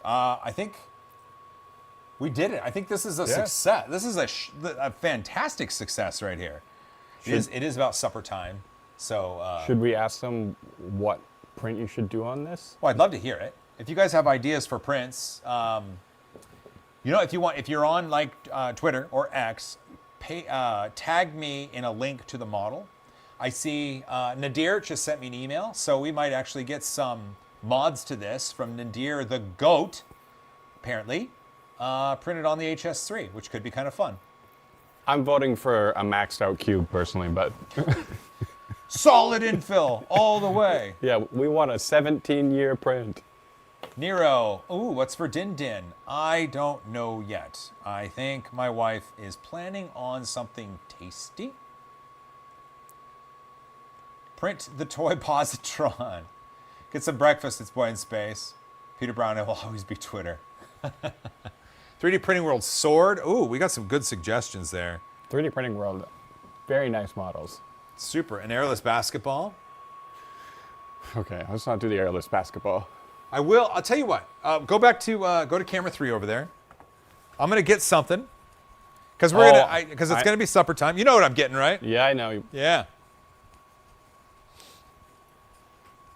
I think we did it. I think this is a success. This is a fantastic success right here. It is about supper time. So should we ask them what print you should do on this? well, I'd love to hear it. If you guys have ideas for prints, if you're on like Twitter or X, tag me in a link to the model. I see Nadir just sent me an email, so we might actually get some mods to this from Nadir the GOAT, apparently, printed on the HS3, which could be kind of fun. I'm voting for a maxed out cube personally, but Solid infill all the way. yeah, we want a 17-year print. Nero, ooh, what's for Din Din? I don't know yet. I think my wife is planning on something tasty. Print the toy positron. Get some breakfast, it's boy in space. Peter Brown, it will always be Twitter. 3D Printing World Sword. Ooh, we got some good suggestions there. 3D Printing World, very nice models. Super. An airless basketball. Okay, let's not do the airless basketball. I will. I'll tell you what. Go to camera 3 over there. I'm gonna get something because it's gonna be supper time. You know what I'm getting, right? Yeah, I know. Yeah.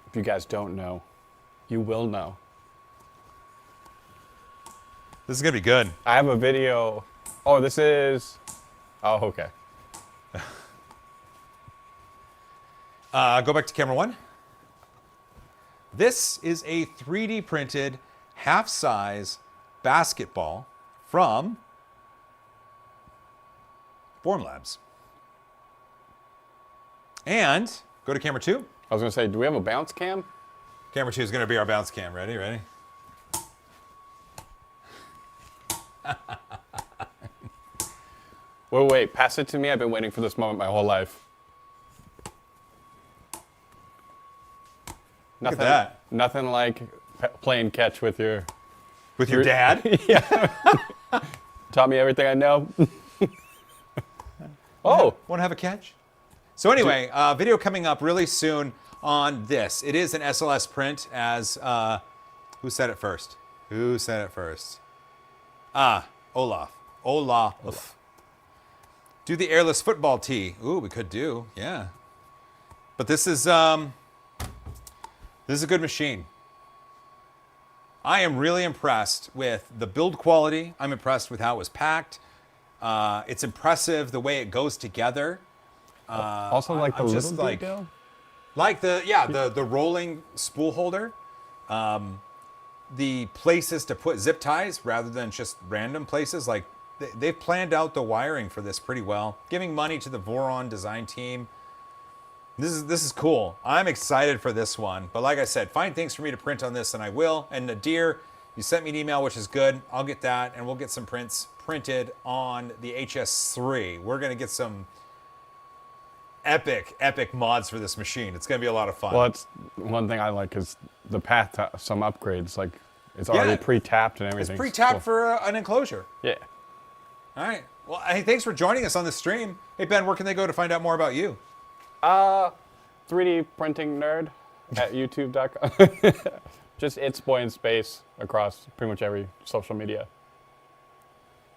If you guys don't know, you will know. This is gonna be good. I have a video. Oh, this is. Oh, okay. Go back to camera 1. This is a 3D printed half-size basketball from Voron Labs. And go to camera 2. I was gonna say, do we have a bounce cam? Camera 2 is going to be our bounce cam. Ready? Wait, pass it to me. I've been waiting for this moment my whole life. Look at that. Nothing like playing catch with your dad. Yeah. Taught me everything I know. Oh, Want to have a catch? So anyway, video coming up really soon on this. It is an SLS print as, who said it first? Olaf. Do the airless football tee. Ooh, we could do, yeah. But this is a good machine. I am really impressed with the build quality. I'm impressed with how it was packed. It's impressive the way it goes together. also like the I'm little just like- detail. Like the rolling spool holder, the places to put zip ties rather than just random places. Like they've planned out the wiring for this pretty well, giving money to the Voron design team. This is cool. I'm excited for this one. But like I said, find things for me to print on this, and I will. And Nadir, you sent me an email, which is good. I'll get that, and we'll get some prints printed on the HS3. We're going to get some epic mods for this machine. It's going to be a lot of fun. Well, it's one thing I like is the path to some upgrades. Like, it's already pre-tapped and everything. It's pre-tapped for an enclosure. Yeah. All right. Well, hey, thanks for joining us on this stream. Hey, Ben, where can they go to find out more about you? 3D printing nerd at youtube.com. Just It's Boy in Space across pretty much every social media.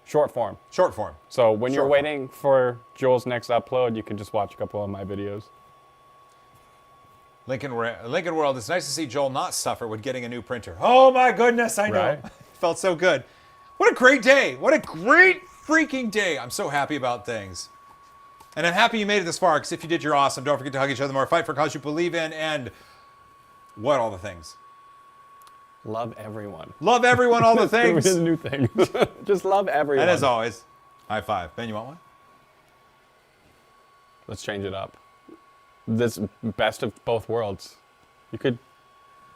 Short form. Short form. So when you're waiting for Joel's next upload, you can just watch a couple of my videos. Lincoln World, it's nice to see Joel not suffer with getting a new printer. Oh my goodness, I know. Right? Felt so good. What a great day. What a great freaking day. I'm so happy about things. And I'm happy you made it this far, because if you did, you're awesome. Don't forget to hug each other more, fight for a cause you believe in, and what all the things? Love everyone. Love everyone, all the things. It's a new thing. Just love everyone. And as always, high five. Ben, you want one? Let's change it up. This best of both worlds. You could.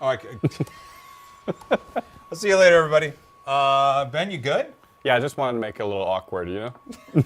Oh, I could. I'll see you later, everybody. Ben, you good? Yeah, I just wanted to make it a little awkward, you know?